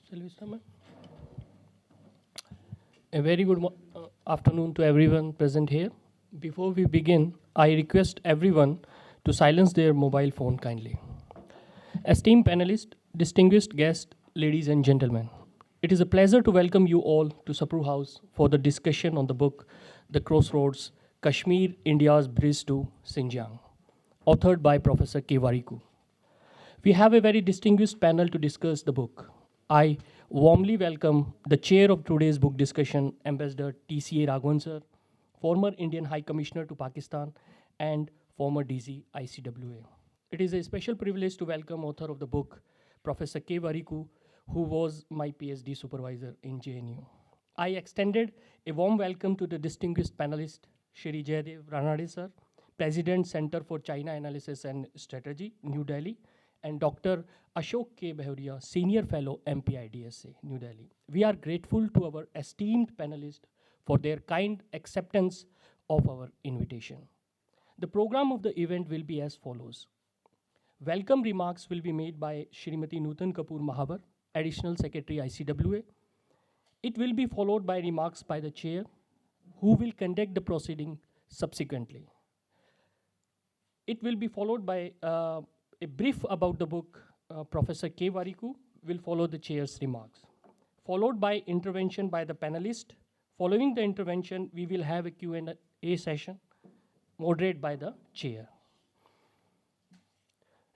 Shall we start, ma'am? A very good afternoon to everyone present here. Before we begin, I request everyone to silence their mobile phone kindly. Esteemed panelists, distinguished guests, ladies and gentlemen, it is a pleasure to welcome you all to Sapru House for the discussion on the book The Crossroads, Kashmir, India's Bridge to Xinjiang, authored by Professor K. Warikoo. We have a very distinguished panel to discuss the book. I warmly welcome the chair of today's book discussion, Ambassador T.C.A. Raghavan sir, former Indian High Commissioner to Pakistan and former DG ICWA. It is a special privilege to welcome author of the book, Professor K. Warikoo, who was my PhD supervisor in JNU. I extended a warm welcome to the distinguished panelist, Shri Jayadeva Ranade sir, President, Center for China Analysis and Strategy, New Delhi, and Dr. Ashok K. Behuria, Senior Fellow, MP-IDSA, New Delhi. We are grateful to our esteemed panelists for their kind acceptance of our invitation. The program of the event will be as follows. Welcome remarks will be made by Srimati Nutan Kapoor Mahavar, Additional Secretary ICWA. It will be followed by remarks by the chair, who will conduct the proceeding subsequently. It will be followed by a brief about the book. Professor K. Warikoo will follow the chair's remarks, followed by intervention by the panelist. Following the intervention, we will have a Q&A session moderated by the chair.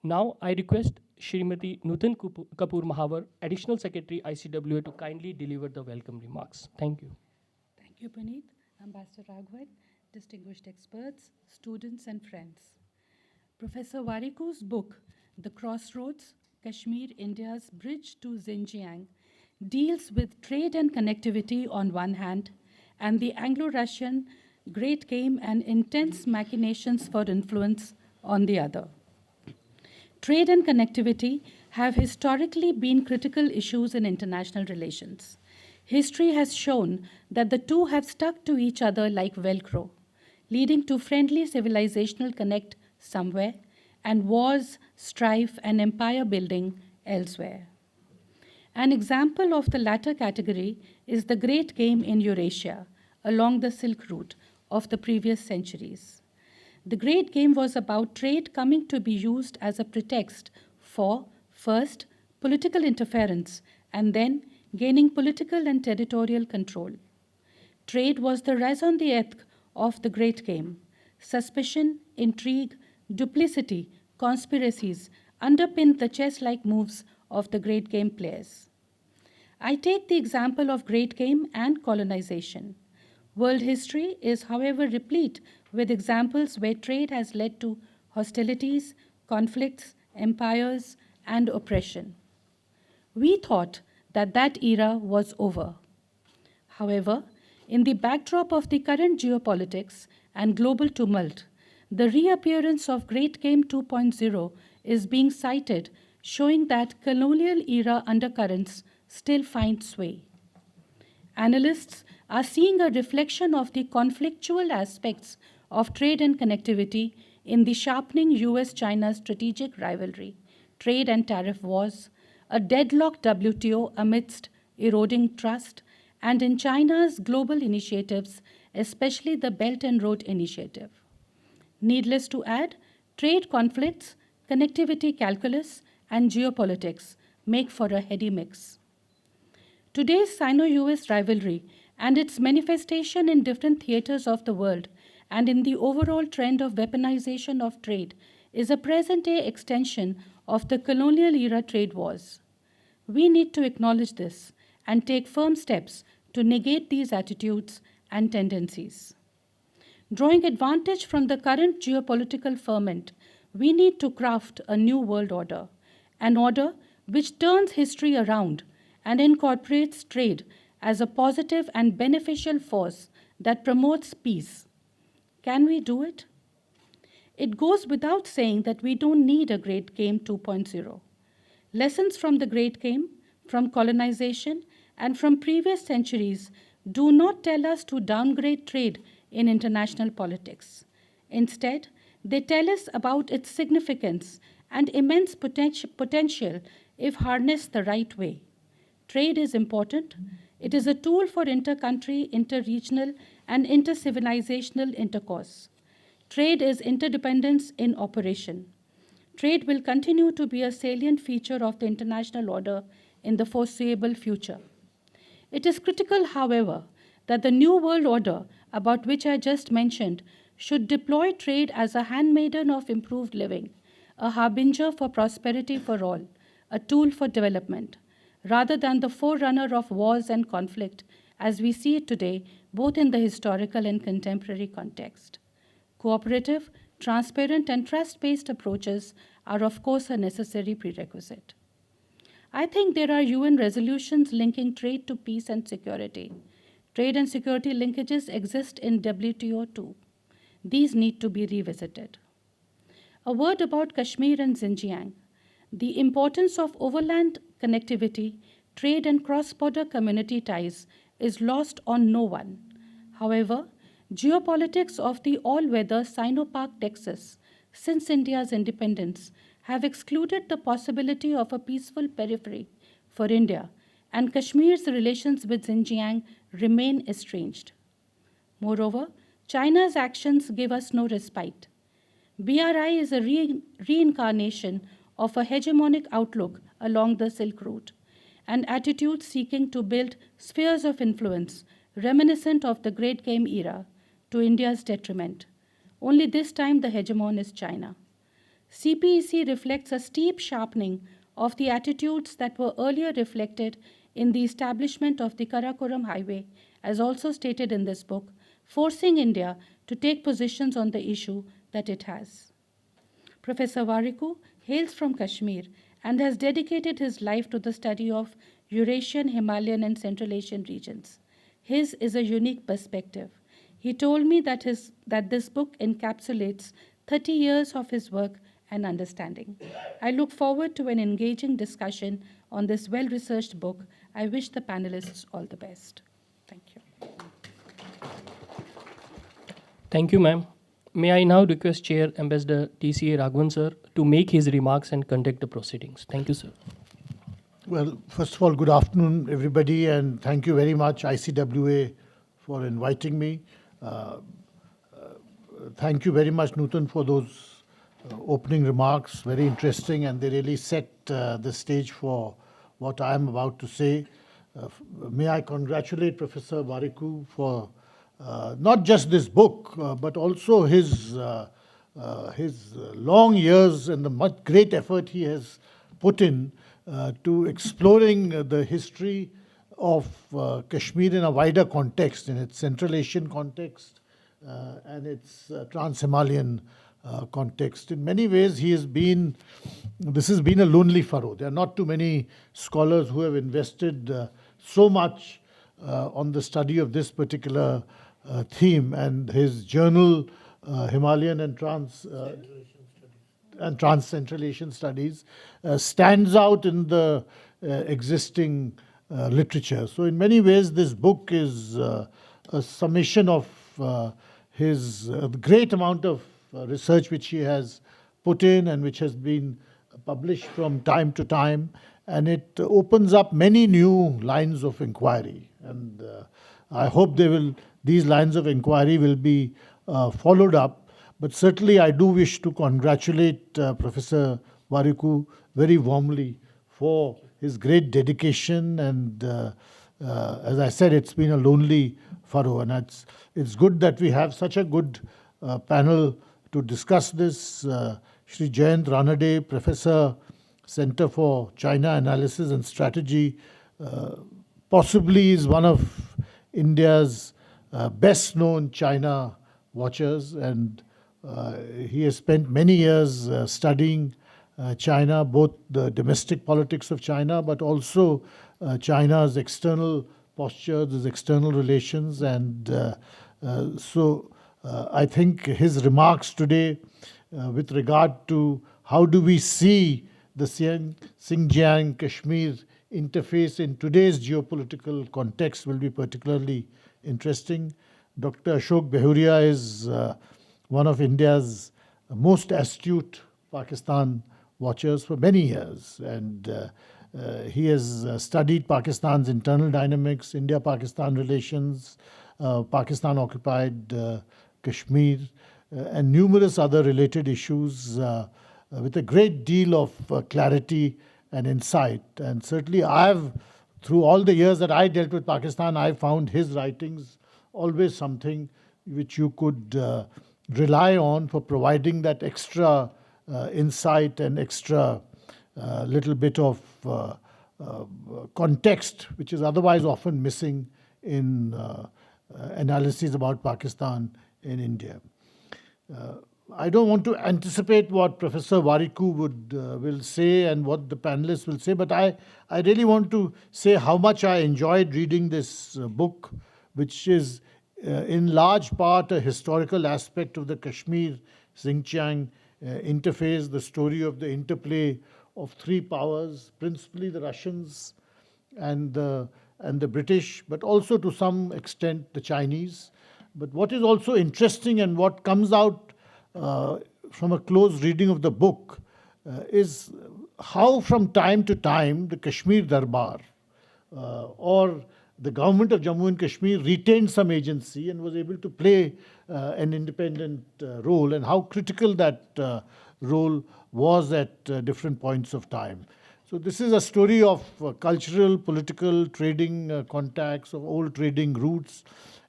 Now, I request Srimati Nutan Kapoor Mahavar, Additional Secretary ICWA, to kindly deliver the welcome remarks. Thank you. Thank you, Puneet, Ambassador Raghavan, distinguished experts, students, and friends. Professor Warikoo's book, The Crossroads, Kashmir, India's Bridge to Xinjiang, deals with trade and connectivity on one hand, and the Anglo-Russian great game and intense machinations for influence on the other. Trade and connectivity have historically been critical issues in international relations. History has shown that the two have stuck to each other like Velcro, leading to friendly civilizational connect somewhere, and wars, strife, and empire building elsewhere. An example of the latter category is the Great Game in Eurasia, along the Silk Route of the previous centuries. The Great Game was about trade coming to be used as a pretext for, first, political interference, and then gaining political and territorial control. Trade was the raison d'etre of the Great Game. Suspicion, intrigue, duplicity, conspiracies underpinned the chess-like moves of the Great Game players. I take the example of Great Game and colonization. World history is, however, replete with examples where trade has led to hostilities, conflicts, empires, and oppression. We thought that that era was over. However, in the backdrop of the current geopolitics and global tumult, the reappearance of Great Game 2.0 is being cited, showing that colonial-era undercurrents still find sway. Analysts are seeing a reflection of the conflictual aspects of trade and connectivity in the sharpening US-China strategic rivalry, trade and tariff wars, a deadlocked WTO amidst eroding trust, and in China's global initiatives, especially the Belt and Road Initiative. Needless to add, trade conflicts, connectivity calculus, and geopolitics make for a heady mix. Today's Sino-US rivalry and its manifestation in different theaters of the world and in the overall trend of weaponization of trade is a present-day extension of the colonial-era trade wars. We need to acknowledge this and take firm steps to negate these attitudes and tendencies. Drawing advantage from the current geopolitical ferment, we need to craft a new world order, an order which turns history around and incorporates trade as a positive and beneficial force that promotes peace. Can we do it? It goes without saying that we don't need a Great Game 2.0. Lessons from the Great Game, from colonization, and from previous centuries do not tell us to downgrade trade in international politics. Instead, they tell us about its significance and immense potential if harnessed the right way. Trade is important. It is a tool for inter-country, inter-regional, and inter-civilizational intercourse. Trade is interdependence in operation. Trade will continue to be a salient feature of the international order in the foreseeable future. It is critical, however, that the New World Order, about which I just mentioned, should deploy trade as a handmaiden of improved living, a harbinger for prosperity for all, a tool for development, rather than the forerunner of wars and conflict as we see it today, both in the historical and contemporary context. Cooperative, transparent, and trust-based approaches are, of course, a necessary prerequisite. I think there are UN resolutions linking trade to peace and security. Trade and security linkages exist in WTO too. These need to be revisited. A word about Kashmir and Xinjiang. The importance of overland connectivity, trade, and cross-border community ties is lost on no one. However, geopolitics of the all-weather Sino-Pak Texas since India's independence have excluded the possibility of a peaceful periphery for India, and Kashmir's relations with Xinjiang remain estranged. Moreover, China's actions give us no respite. BRI is a reincarnation of a hegemonic outlook along the Silk Route, an attitude seeking to build spheres of influence reminiscent of the Great Game era to India's detriment. Only this time the hegemon is China. CPEC reflects a steep sharpening of the attitudes that were earlier reflected in the establishment of the Karakoram Highway, as also stated in this book, forcing India to take positions on the issue that it has. Professor Warikoo hails from Kashmir and has dedicated his life to the study of Eurasian, Himalayan, and Central Asian regions. His is a unique perspective. He told me that this book encapsulates 30 years of his work and understanding. I look forward to an engaging discussion on this well-researched book. I wish the panelists all the best. Thank you. Thank you, ma'am. May I now request Chair Ambassador T.C.A. Raghavan, sir, to make his remarks and conduct the proceedings. Thank you, sir. Well, first of all, good afternoon, everybody, and thank you very much, ICWA, for inviting me. Thank you very much, Nutan, for those opening remarks, very interesting, and they really set the stage for what I am about to say. May I congratulate Professor Warikoo for not just this book, but also his long years and the much great effort he has put in to exploring the history of Kashmir in a wider context, in its Central Asian context and its Trans-Himalayan context. In many ways, this has been a lonely furrow. There are not too many scholars who have invested so much on the study of this particular theme, and his journal, Himalayan and Trans-Central Asian Studies, stands out in the existing literature. So in many ways, this book is a summation of his great amount of research which he has put in and which has been published from time to time, and it opens up many new lines of inquiry. And I hope these lines of inquiry will be followed up. But certainly I do wish to congratulate Professor Warikoo very warmly for his great dedication, and as I said, it's been a lonely furrow, and it's good that we have such a good panel to discuss this. Shri Ranade, Professor, Center for China Analysis and Strategy, possibly is one of India's best known China watchers, and he has spent many years studying China, both the domestic politics of China, but also China's external postures, its external relations. And so I think his remarks today with regard to how do we see the Xinjiang, Kashmir interface in today's geopolitical context will be particularly interesting. Dr. Ashok Behuria is one of India's most astute Pakistan watchers for many years, and He has studied Pakistan's internal dynamics, India-Pakistan relations, Pakistan-occupied Kashmir, and numerous other related issues with a great deal of clarity and insight. And certainly through all the years that I dealt with Pakistan, I found his writings always something which you could rely on for providing that extra insight and extra little bit of context, which is otherwise often missing in analyses about Pakistan in India. I don't want to anticipate what Professor Warikoo will say and what the panelists will say, but I really want to say how much I enjoyed reading this book, which is in large part a historical aspect of the Kashmir-Xinjiang interface, the story of the interplay of three powers, principally the Russians and the British, but also to some extent the Chinese. But what is also interesting and what comes out from a close reading of the book is how from time to time the Kashmir Darbar or the government of Jammu and Kashmir retained some agency and was able to play an independent role, and how critical that role was at different points of time. So this is a story of cultural, political, trading contacts, of old trading routes.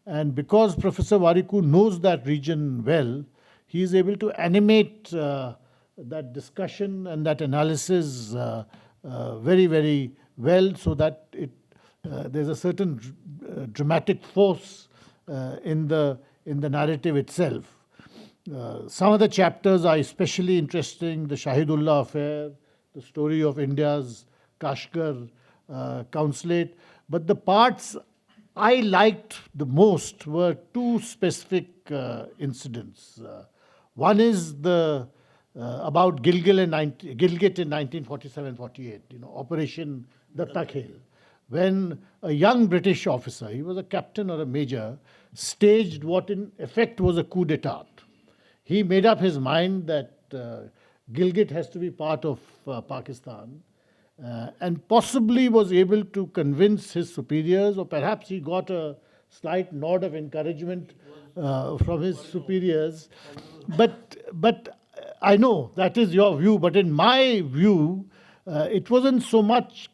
And because Professor Warikoo knows that region well, he is able to animate that discussion and that analysis very, very well, so that there's a certain dramatic force in the narrative itself. Some of the chapters are especially interesting: the Shahidullah affair, the story of India's Kashgar consulate. But the parts I liked the most were two specific incidents. One is about Gilgit in 1947-48, Operation Datta Khel, when a young British officer, he was a captain or a major, staged what in effect was a coup d'etat. He made up his mind that Gilgit has to be part of Pakistan, and possibly was able to convince his superiors, or perhaps he got a slight nod of encouragement from his superiors. But I know that is your view, but in my view, it wasn't so much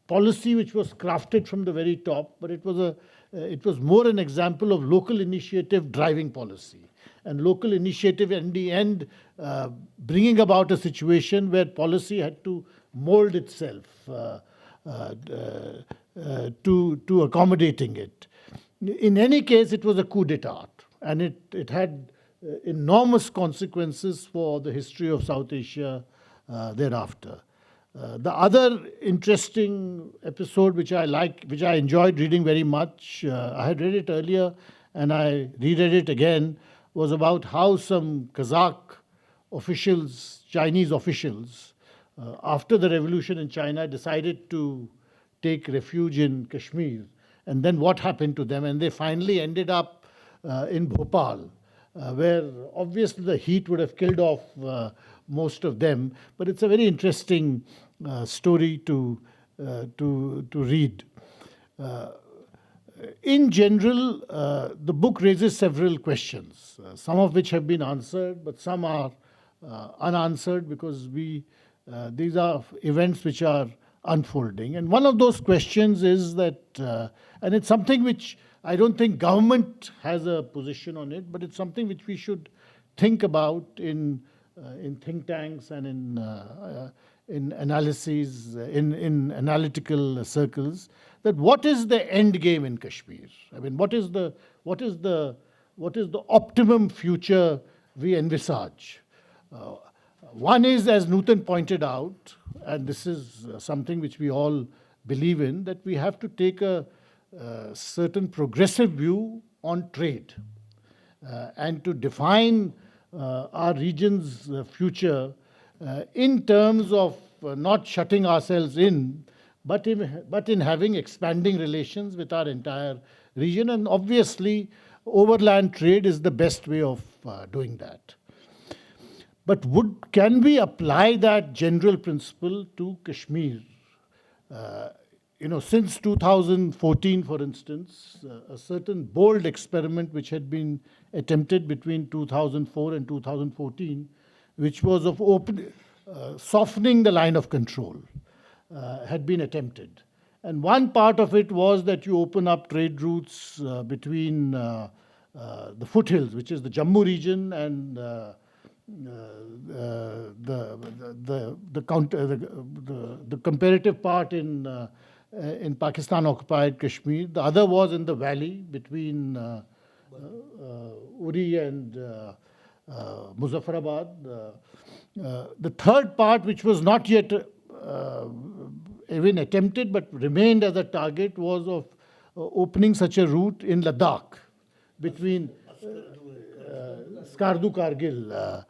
policy which was crafted from the very top, but it was more an example of local initiative driving policy, and local initiative in the end bringing about a situation where policy had to mold itself to accommodating it. In any case, it was a coup d'etat, and it had enormous consequences for the history of South Asia thereafter. The other interesting episode which I enjoyed reading very much, I had read it earlier and I reread it again, was about how some Kazakh officials, Chinese officials, after the revolution in China, decided to take refuge in Kashmir. And then what happened to them? And they finally ended up in Bhopal, where obviously the heat would have killed off most of them. But it's a very interesting story to read. In general, the book raises several questions, some of which have been answered, but some are unanswered because these are events which are unfolding. And one of those questions is that, and it's something which I don't think government has a position on it, but it's something which we should think about in think tanks and in analyses, in analytical circles, that what is the end game in Kashmir? I mean, what is the optimum future we envisage? One is, as Nutan pointed out, and this is something which we all believe in, that we have to take a certain progressive view on trade and to define our region's future in terms of not shutting ourselves in, but in having expanding relations with our entire region. And obviously, overland trade is the best way of doing that. But can we apply that general principle to Kashmir? since 2014, for instance, a certain bold experiment which had been attempted between 2004 and 2014, which was of softening the line of control, had been attempted. And one part of it was that you open up trade routes between the foothills, which is the Jammu region, and the comparative part in Pakistan-occupied Kashmir. The other was in the valley between Uri and Muzaffarabad. The third part, which was not yet even attempted but remained as a target, was of opening such a route in Ladakh between Skardu Kargil.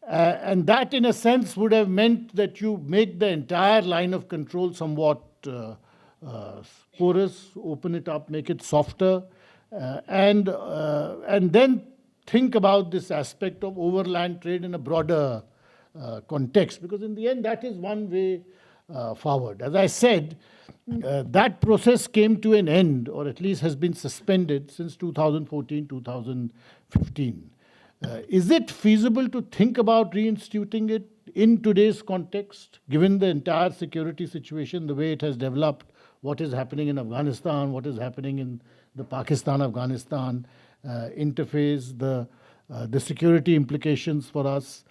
And that, in a sense, would have meant that you make the entire line of control somewhat porous, open it up, make it softer, and then think about this aspect of overland trade in a broader context, because in the end, that is one way forward. As I said, that process came to an end, or at least has been suspended since 2014, 2015. Is it feasible to think about reinstituting it in today's context, given the entire security situation, the way it has developed, what is happening in Afghanistan, what is happening in the Pakistan-Afghanistan interface, the security implications for us?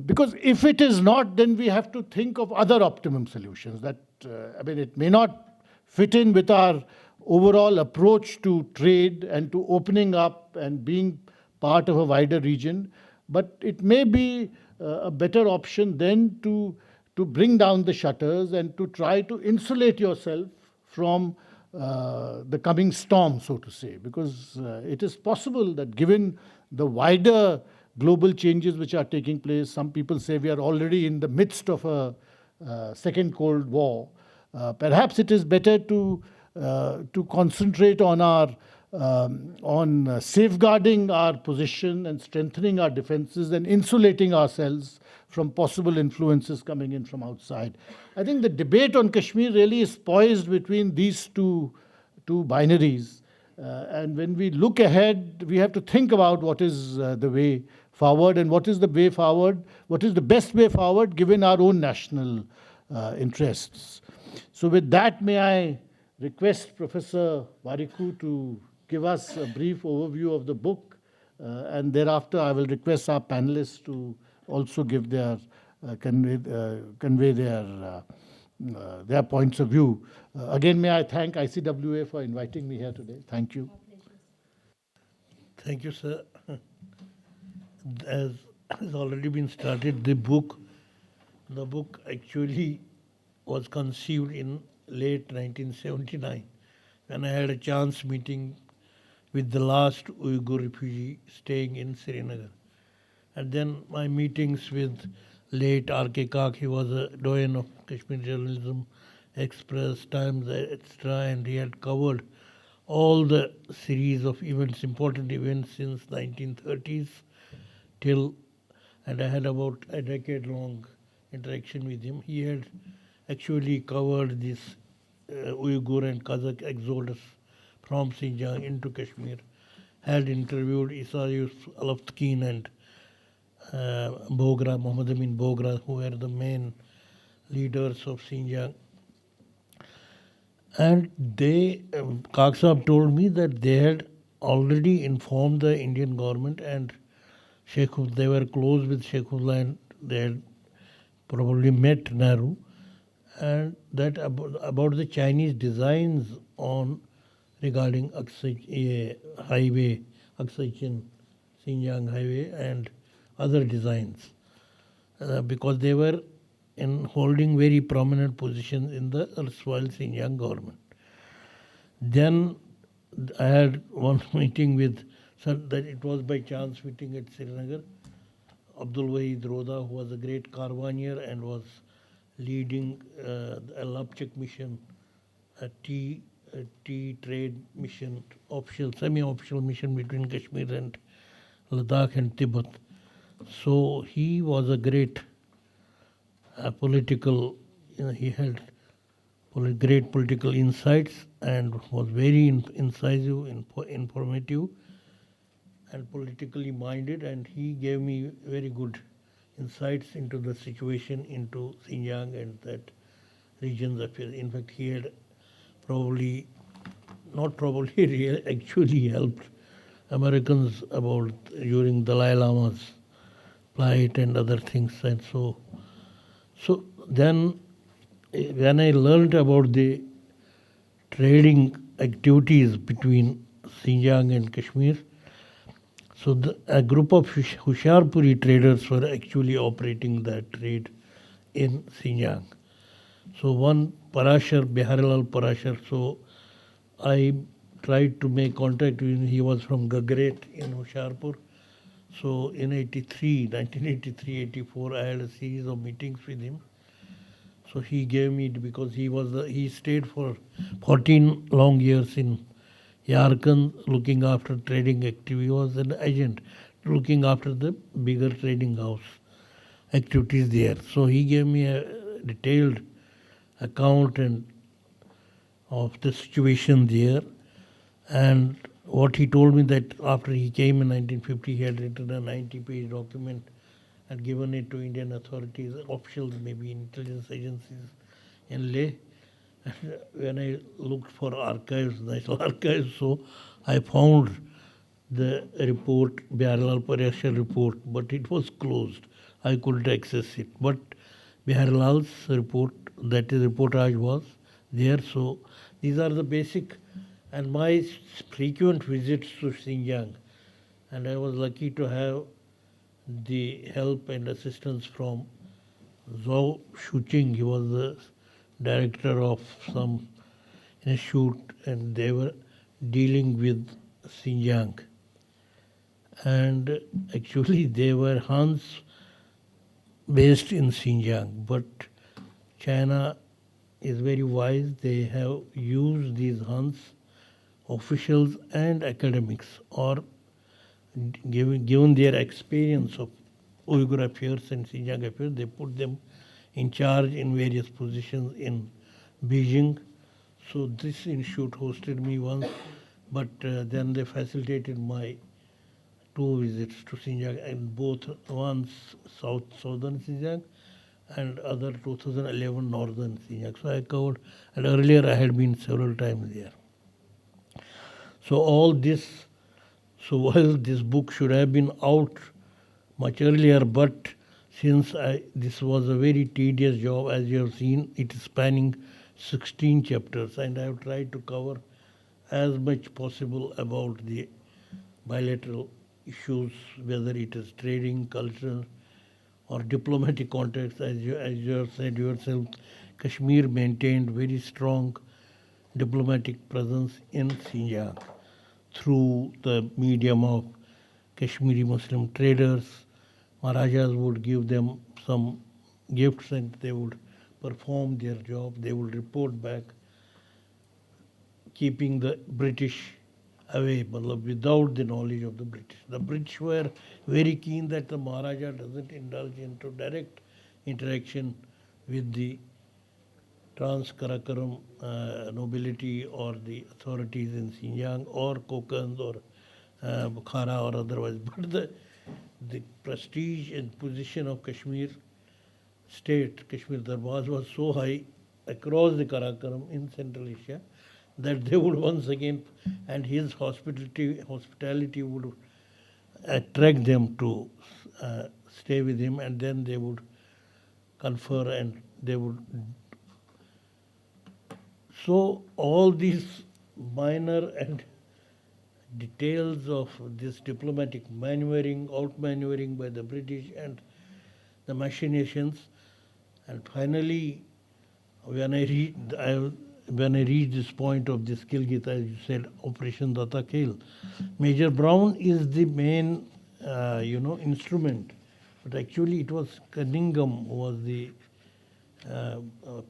Because if it is not, then we have to think of other optimum solutions. It may not fit in with our overall approach to trade and to opening up and being part of a wider region, but it may be a better option then to bring down the shutters and to try to insulate yourself from the coming storm, so to say, because it is possible that given the wider global changes which are taking place, some people say we are already in the midst of a second Cold War. Perhaps it is better to concentrate on safeguarding our position and strengthening our defenses and insulating ourselves from possible influences coming in from outside. I think the debate on Kashmir really is poised between these two binaries. And when we look ahead, we have to think about what is the way forward and what is the way forward, what is the best way forward given our own national interests. So with that, may I request Professor Warikoo to give us a brief overview of the book, and thereafter I will request our panelists to also give their convey their points of view. Again, may I thank ICWA for inviting me here today. Thank you. Thank you, sir. As has already been started, the book actually was conceived in late 1979, when I had a chance meeting with the last Uyghur refugee staying in Srinagar. And then my meetings with late R.K. Kak, he was a doyen of Kashmir journalism, Express, Times, etc., and he had covered all the series of events, important events since 1930s and I had about a decade-long interaction with him. He had actually covered this Uyghur and Kazakh exodus from Xinjiang into Kashmir, had interviewed Isa Yusuf Alaftkin and Bogra, Muhammad Amin Bogra, who were the main leaders of Xinjiang. And Kak Sahab told me that they had already informed the Indian government, and they were close with Sheikhullah, and they had probably met Nehru, and that about the Chinese designs regarding highway, Aksai-Chin, Xinjiang highway, and other designs, because they were holding very prominent positions in the erstwhile Xinjiang government. Then I had one meeting with, that it was by chance meeting at Srinagar, Abdul Wahid Roda, who was a great Carvanier and was leading the Lapchak mission, a tea trade mission, semi-official mission between Kashmir and Ladakh and Tibet. So he was a great political, he had great political insights, and was very incisive, informative, and politically minded, and he gave me very good insights into the situation into Xinjiang and that region's affairs. In fact, he had actually helped Americans about during Dalai Lama's plight and other things. And so then when I learned about the trading activities between Xinjiang and Kashmir, so a group of Hoshiarpuri traders were actually operating that trade in Xinjiang. So one Parashar, Biharilal Parashar, so I tried to make contact with him. He was from Gagret in Hoshiarpur. So in 1983, 84, I had a series of meetings with him. So he gave me, because he stayed for 14 long years in Yarkand looking after trading activity. He was an agent looking after the bigger trading house activities there. So he gave me a detailed account of the situation there. And what he told me that after he came in 1950, he had written a 90-page document and given it to Indian authorities, officials, maybe intelligence agencies in Leh. And when I looked for archives, national archives, so I found the report, Biharilal Parashar report, but it was closed. I couldn't access it. But Biharilal's report, that is reportage, was there. So these are the basic, and my frequent visits to Xinjiang. And I was lucky to have the help and assistance from Zhou Shuqing. He was the director of some institute, and they were dealing with Xinjiang. And actually they were Hans based in Xinjiang, but China is very wise. They have used these Hans officials and academics, or given their experience of Uyghur affairs and Xinjiang affairs, they put them in charge in various positions in Beijing. So this institute hosted me once, but then they facilitated my 2 visits to Xinjiang, and both once southern Xinjiang and other 2011 northern Xinjiang. So I covered, and earlier I had been several times there. So all this, so while this book should have been out much earlier, but since this was a very tedious job, as you have seen, it is spanning 16 chapters, and I have tried to cover as much possible about the bilateral issues, whether it is trading, culture, or diplomatic contacts. As you have said yourself, Kashmir maintained very strong diplomatic presence in Xinjiang through the medium of Kashmiri Muslim traders. Maharajas would give them some gifts and they would perform their job. They would report back, keeping the British away, without the knowledge of the British. The British were very keen that the Maharaja doesn't indulge into direct interaction with the Trans-Karakoram nobility or the authorities in Xinjiang or Kokand or Bukhara or otherwise. But the prestige and position of Kashmir state, Kashmir Darbars, was so high across the Karakoram in Central Asia that they would once again, and his hospitality would attract them to stay with him, and then they would confer and they would. So all these minor and details of this diplomatic maneuvering, out-maneuvering by the British and the machinations, and finally, when I reached this point of this Gilgit, as you said, Operation Data Khel, Major Brown is the main, instrument, but actually it was Cunningham who was the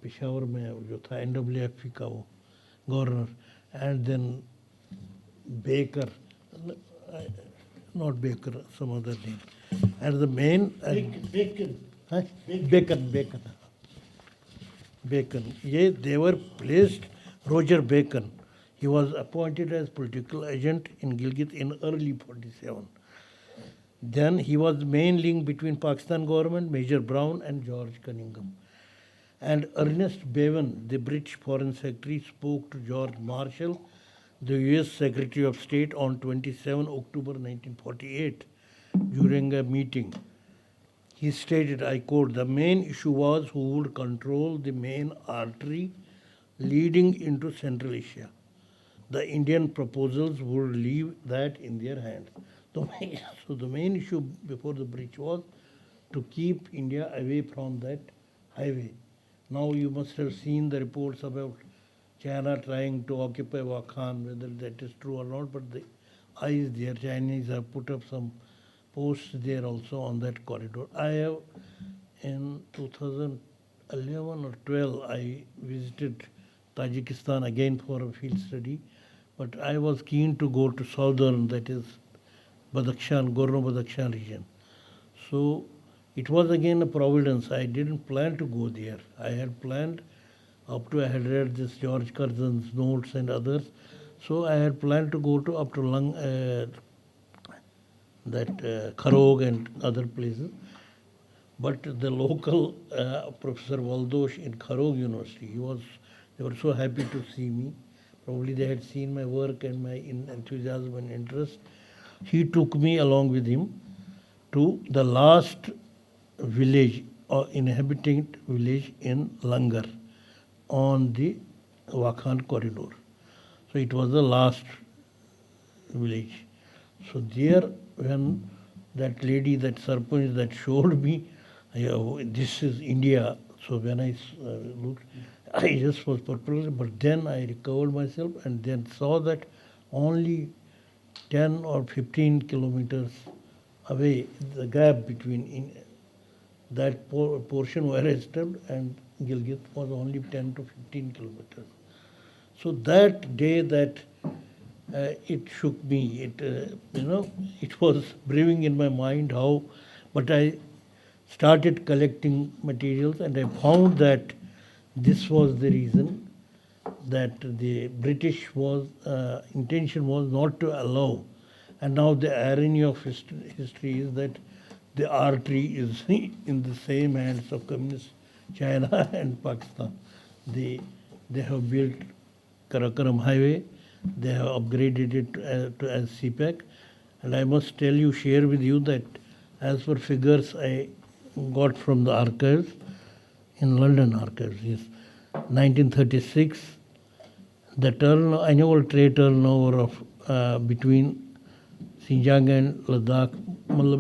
Peshawar में जो था NWF का वो governor, and then Baker, not Baker, some other name, and the main Bacon. Bacon. Bacon. Yeah, they were placed Roger Bacon. He was appointed as political agent in Gilgit in early 47. Then he was the main link between Pakistan government, Major Brown and George Cunningham. And Ernest Bevin, the British Foreign Secretary, spoke to George Marshall, the US Secretary of State, on 27 October 1948 during a meeting. He stated, I quote, the main issue was who would control the main artery leading into Central Asia. The Indian proposals would leave that in their hands. So the main issue before the British was to keep India away from that highway. Now you must have seen the reports about China trying to occupy Wakhan, whether that is true or not, but the eyes there, Chinese have put up some posts there also on that corridor. I have, in 2011 or 12, I visited Tajikistan again for a field study, but I was keen to go to southern, that is Badakhshan, Gorno-Badakhshan region. So it was again a providence. I didn't plan to go there. I had planned up to, I had read this George Curzon's notes and others. So I had planned to go to up to Kharog and other places. But the local Professor Waldosh in Kharog University, they were so happy to see me. Probably they had seen my work and my enthusiasm and interest. He took me along with him to the last village or inhabitant village in Langar on the Wakhan corridor. So it was the last village. So there, when that lady, that Sarpanch, that showed me, this is India. So when I looked, I just was perplexed, but then I recovered myself and then saw that only 10 or 15 kilometers away, the gap between that portion where I stood and Gilgit was only 10 to 15 kilometers. So that day that it shook me, it was brewing in my mind how, but I started collecting materials and I found that this was the reason that the British intention was not to allow. And now the irony of history is that the artery is in the same hands of communist China and Pakistan. They have built Karakoram Highway, they have upgraded it to as CPAC, and I must share with you that as per figures I got from the archives, in London archives, yes, 1936, the annual trade turnover of between Xinjiang and Ladakh,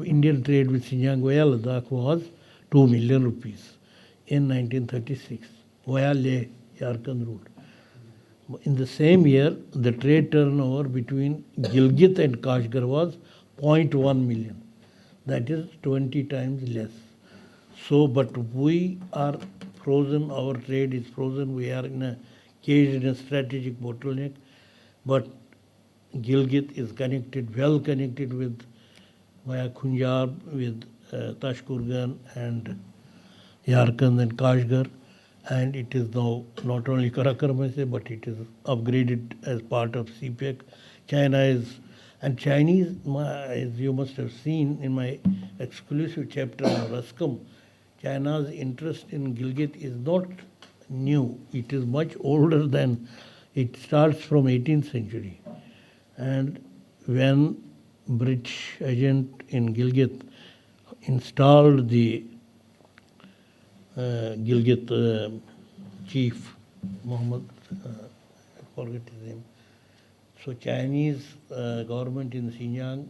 Indian trade with Xinjiang via Ladakh was 2 million rupees in 1936 via Leh, Yarkand route. In the same year, the trade turnover between Gilgit and Kashgar was 0.1 million. That is 20 times less. So, but we are frozen, our trade is frozen, we are caged in a strategic bottleneck. But Gilgit is well connected with via Khunjab, with Tashkurgan and Yarkand and Kashgar. And it is now not only Karakoram, but it is upgraded as part of CPEC. China is, and Chinese, as you must have seen in my exclusive chapter on Raskam, China's interest in Gilgit is not new. It is much older than, it starts from 18th century. And when British agent in Gilgit installed the Gilgit chief, Muhammad, I forget his name. So Chinese government in Xinjiang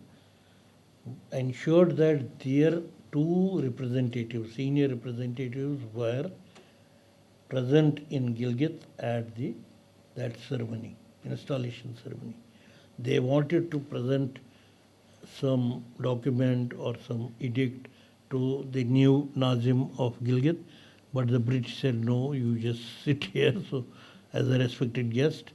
ensured that their two representatives, senior representatives, were present in Gilgit at that ceremony, installation ceremony. They wanted to present some document or some edict to the new Nazim of Gilgit, but the British said, no, you just sit here, so as a respected guest.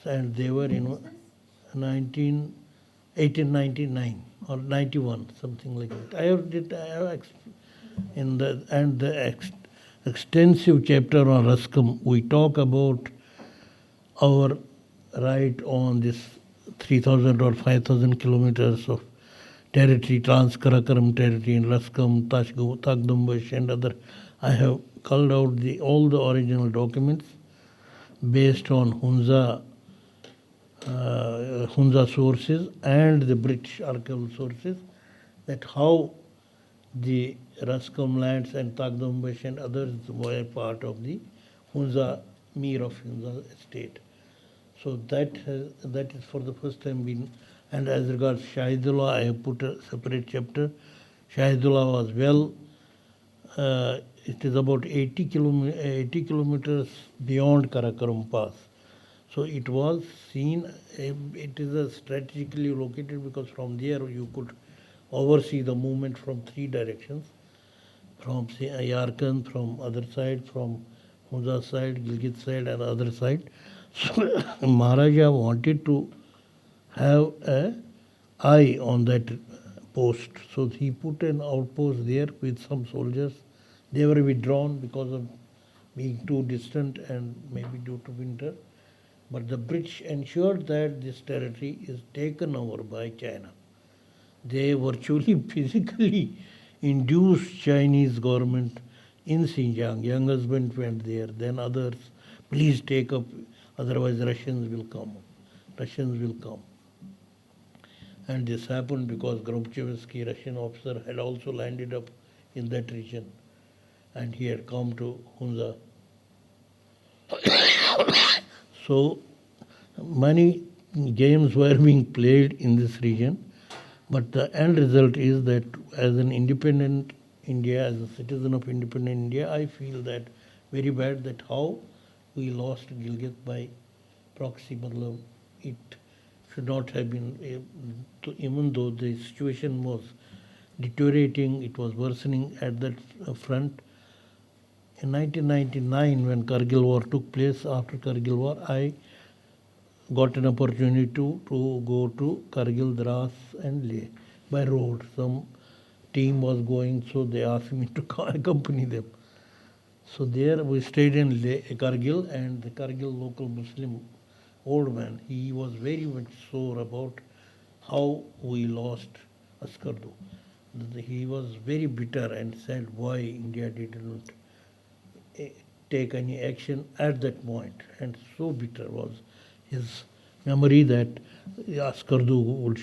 And they were in 1899 or 91, something like that. extensive chapter on Raskam. We talk about our right on this 3,000 or 5,000 kilometers of territory, Trans-Karakoram territory in Raskam, Tagdumbash and other. I have culled out all the original documents based on Hunza sources and the British archival sources, that how the Raskam lands and Tagdumbash and others were part of the Hunza Mir of Hunza estate. So that is for the first time been. And as regards Shahidullah, I have put a separate chapter. Shahidullah was it is about 80 kilometers beyond Karakoram Pass. So it was seen, it is strategically located because from there you could oversee the movement from three directions, from Yarkand, from other side, from Hunza side, Gilgit side and other side. So Maharaja wanted to have an eye on that post. So he put an outpost there with some soldiers. They were withdrawn because of being too distant and maybe due to winter. But the British ensured that this territory is taken over by China. They virtually physically induced Chinese government in Xinjiang. Young husband went there, then others, please take up, otherwise Russians will come. And this happened because Gromchevsky, Russian officer, had also landed up in that region and he had come to Hunza. So many games were being played in this region, but the end result is that as an independent India, as a citizen of independent India, I feel that very bad that how we lost Gilgit by proxy. It should not have been, even though the situation was deteriorating, it was worsening at that front. In 1999, when Kargil War took place, after Kargil War, I got an opportunity to go to Kargil, Dras and Leh by road. Some team was going, so they asked me to accompany them. So there we stayed in Kargil, and the Kargil local Muslim old man, he was very much sore about how we lost Askardu. He was very bitter and said why India didn't take any action at that point. And so bitter was his memory that Askardu would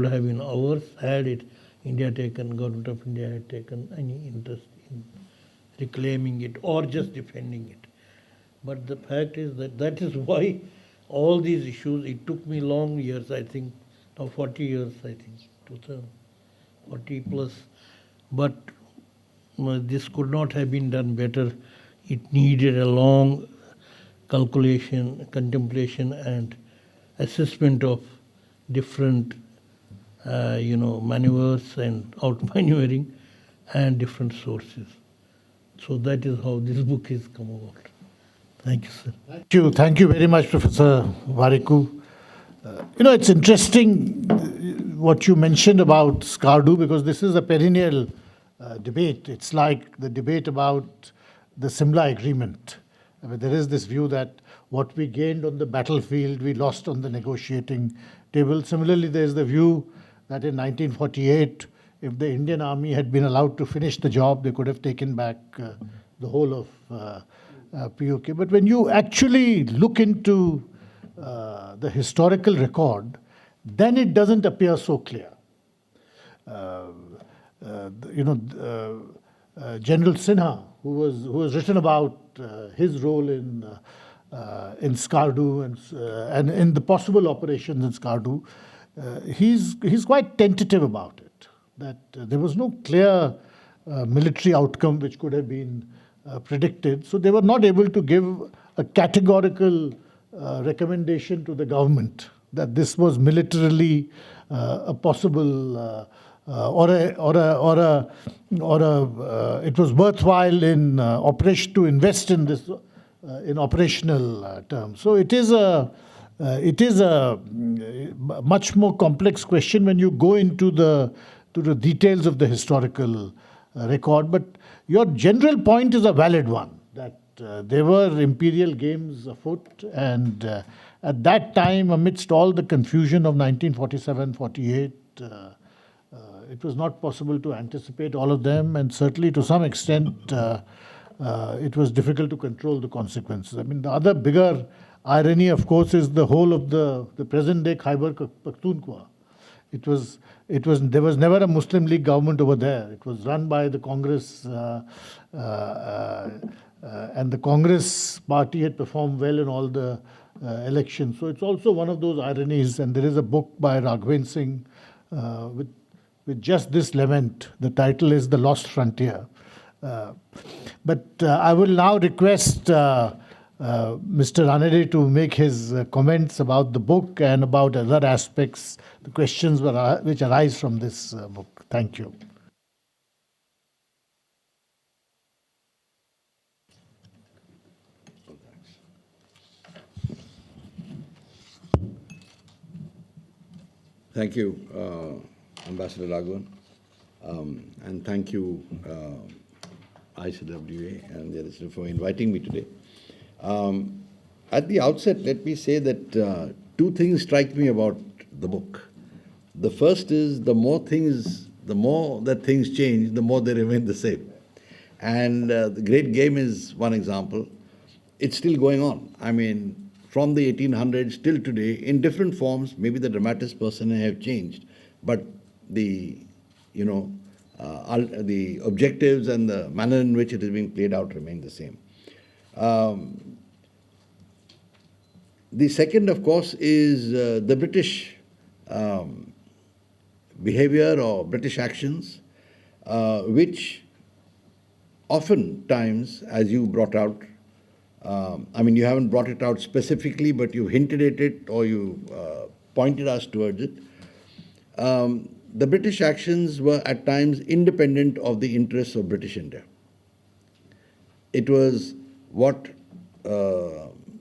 have been ours had government of India had taken any interest in reclaiming it or just defending it. But the fact is that is why all these issues, it took me long years, I think, now 40 years, I think, 40 plus. But this could not have been done better. It needed a long calculation, contemplation and assessment of different maneuvers and out-maneuvering and different sources. So that is how this book has come about. Thank you, sir. Thank you very much, Professor Warikoo. It's interesting what you mentioned about Skardu, because this is a perennial debate. It's like the debate about the Simla Agreement. I mean, there is this view that what we gained on the battlefield, we lost on the negotiating table. Similarly, there is the view that in 1948, if the Indian Army had been allowed to finish the job, they could have taken back the whole of POK. But when you actually look into the historical record, then it doesn't appear so clear. General Sinha, who was written about his role in Skardu and in the possible operations in Skardu, he's quite tentative about it. That there was no clear military outcome which could have been predicted. So they were not able to give a categorical recommendation to the government that this was militarily a possible it was worthwhile in operation to invest in this in operational terms. So it is a much more complex question when you go into the details of the historical record. But your general point is a valid one, that there were imperial games afoot, and at that time, amidst all the confusion of 1947-48, it was not possible to anticipate all of them, and certainly to some extent, it was difficult to control the consequences. I mean, the other bigger irony, of course, is the whole of the present-day Khyber Pakhtunkhwa. There was never a Muslim League government over there. It was run by the Congress, and the Congress party had performed well in all the elections. So it's also one of those ironies. And there is a book by Raghavan Singh with just this lament. The title is The Lost Frontier. But I will now request Mr. Ranade to make his comments about the book and about other aspects, the questions which arise from this book. Thank you. Thank you, Ambassador Raghavan, and thank you, ICWA and the others for inviting me today. At the outset, let me say that two things strike me about the book. The first is the more that things change, the more they remain the same. And the Great Game is one example. It's still going on. I mean, from the 1800s till today, in different forms, maybe the dramatis personae have changed, but the objectives and the manner in which it is being played out remain the same. The second, of course, is the British behavior or British actions, which oftentimes, as you brought out, I mean, you haven't brought it out specifically, but you hinted at it or you pointed us towards it. The British actions were at times independent of the interests of British India. It was what,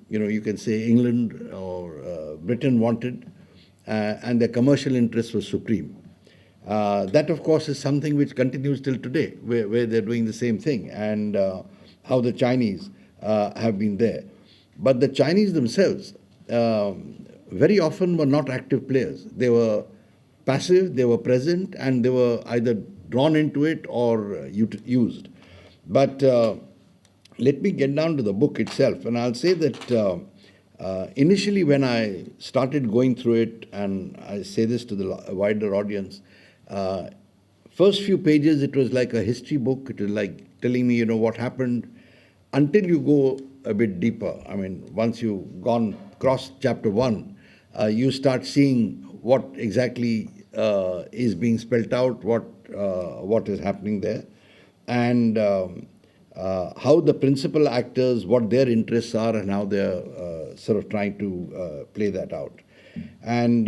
you can say England or Britain wanted, and their commercial interests were supreme. That, of course, is something which continues till today, where they're doing the same thing, and how the Chinese have been there. But the Chinese themselves very often were not active players. They were passive, they were present, and they were either drawn into it or used. But let me get down to the book itself, and I'll say that initially when I started going through it, and I say this to the wider audience, first few pages it was like a history book. It was like telling me, what happened, until you go a bit deeper. I mean, once you've gone across chapter 1, you start seeing what exactly is being spelt out, what is happening there, and how the principal actors, what their interests are, and how they're sort of trying to play that out. And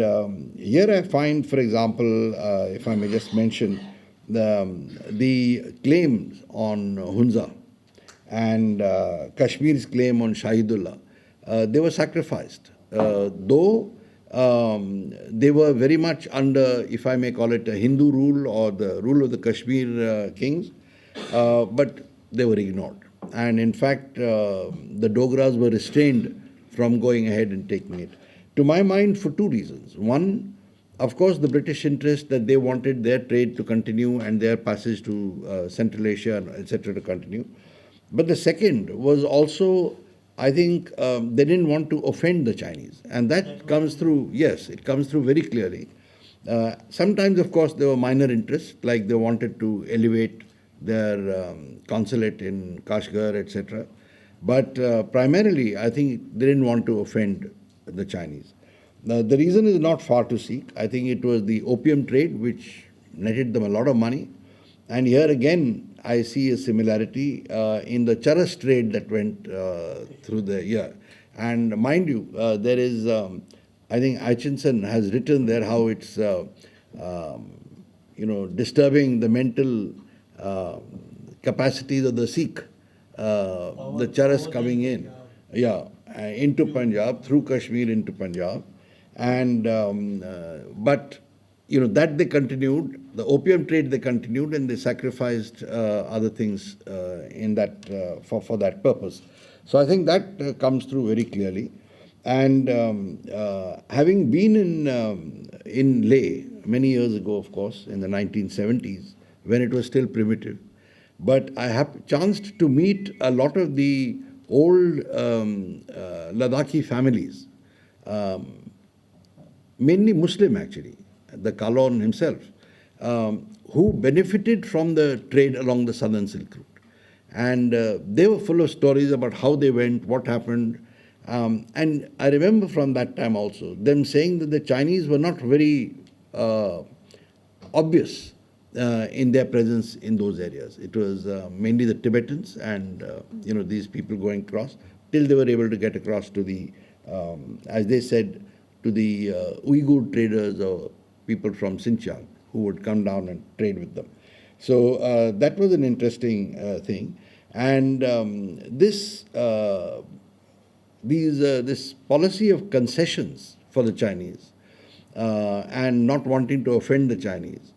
here I find, for example, if I may just mention, the claims on Hunza and Kashmir's claim on Shahidullah, they were sacrificed. Though they were very much under, if I may call it, a Hindu rule or the rule of the Kashmir kings, but they were ignored. And in fact, the Dogras were restrained from going ahead and taking it. To my mind, for two reasons. One, of course, the British interest that they wanted their trade to continue and their passage to Central Asia, etc., to continue. But the second was also, I think, they didn't want to offend the Chinese. And that comes through, yes, it comes through very clearly. Sometimes, of course, there were minor interests, like they wanted to elevate their consulate in Kashgar, etc. But primarily, I think they didn't want to offend the Chinese. Now, the reason is not far to seek. I think it was the opium trade which netted them a lot of money. And here again, I see a similarity in the charas trade that went through the year. And mind you, there is, I think Aitchison has written there how it's, disturbing the mental capacities of the Sikh, the charas coming in, into Punjab, through Kashmir into Punjab. And, but that they continued, the opium trade they continued, and they sacrificed other things in that for that purpose. So I think that comes through very clearly. And having been in Leh many years ago, of course, in the 1970s, when it was still primitive, but I have chanced to meet a lot of the old Ladakhi families, mainly Muslim actually, the Kalon himself, who benefited from the trade along the southern Silk Route. And they were full of stories about how they went, what happened. And I remember from that time also them saying that the Chinese were not very obvious in their presence in those areas. It was mainly the Tibetans and these people going across till they were able to get across to the, as they said, to the Uyghur traders or people from Xinjiang who would come down and trade with them. So that was an interesting thing. And this policy of concessions for the Chinese and not wanting to offend the Chinese,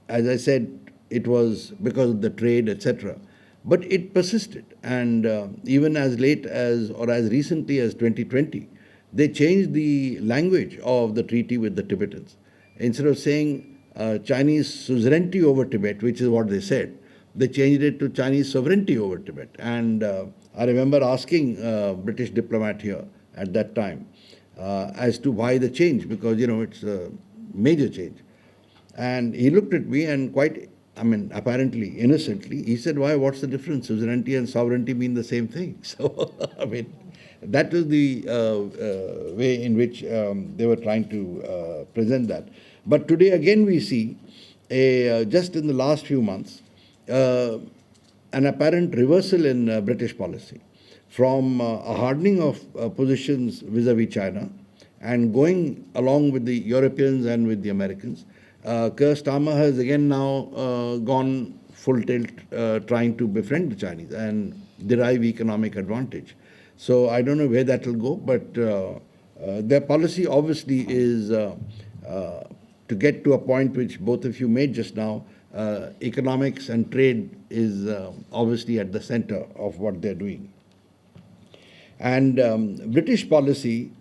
as I said, it was because of the trade, etc. But it persisted. And even as late as, or as recently as 2020, they changed the language of the treaty with the Tibetans. Instead of saying Chinese suzerainty over Tibet, which is what they said, they changed it to Chinese sovereignty over Tibet. And I remember asking a British diplomat here at that time as to why the change, because, it's a major change. And he looked at me and apparently innocently, he said, why, what's the difference? Suzerainty and sovereignty mean the same thing. So, that was the way in which they were trying to present that. But today again we see, just in the last few months, an apparent reversal in British policy from a hardening of positions vis-a-vis China and going along with the Europeans and with the Americans. Keir Starmer has again now gone full tilt trying to befriend the Chinese and derive economic advantage. So I don't know where that will go, but their policy obviously is to get to a point which both of you made just now. Economics and trade is obviously at the center of what they're doing. And British policy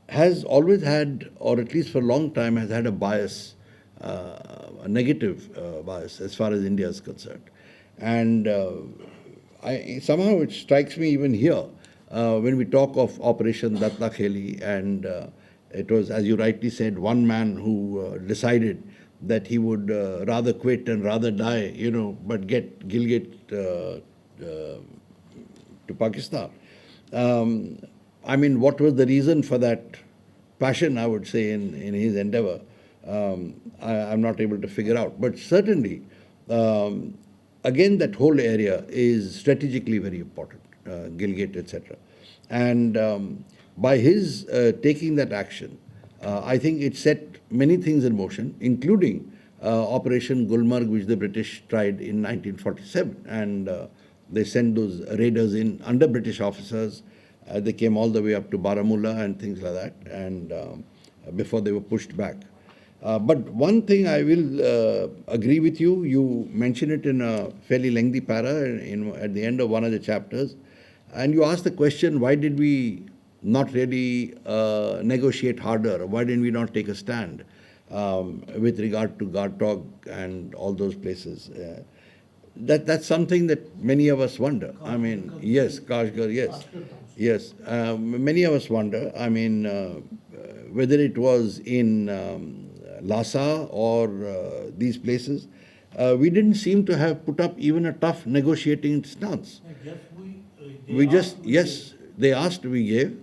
has always had, or at least for a long time, has had a bias, a negative bias as far as India is concerned. And somehow it strikes me even here when we talk of Operation Datla Kheli, and it was, as you rightly said, one man who decided that he would rather quit and rather die, but get Gilgit to Pakistan. What was the reason for that passion, I would say, in his endeavor? I'm not able to figure out. But certainly, again, that whole area is strategically very important, Gilgit, etc. And by his taking that action, I think it set many things in motion, including Operation Gulmarg, which the British tried in 1947. And they sent those raiders in under British officers. They came all the way up to Baramulla and things like that, and before they were pushed back. But one thing I will agree with you, you mention it in a fairly lengthy para at the end of one of the chapters, and you ask the question, why did we not really negotiate harder? Why didn't we not take a stand with regard to Gartog and all those places? That's something that many of us wonder. Yes, Kashgar, yes. Yes, many of us wonder, whether it was in Lhasa or these places, we didn't seem to have put up even a tough negotiating stance. They asked, we gave.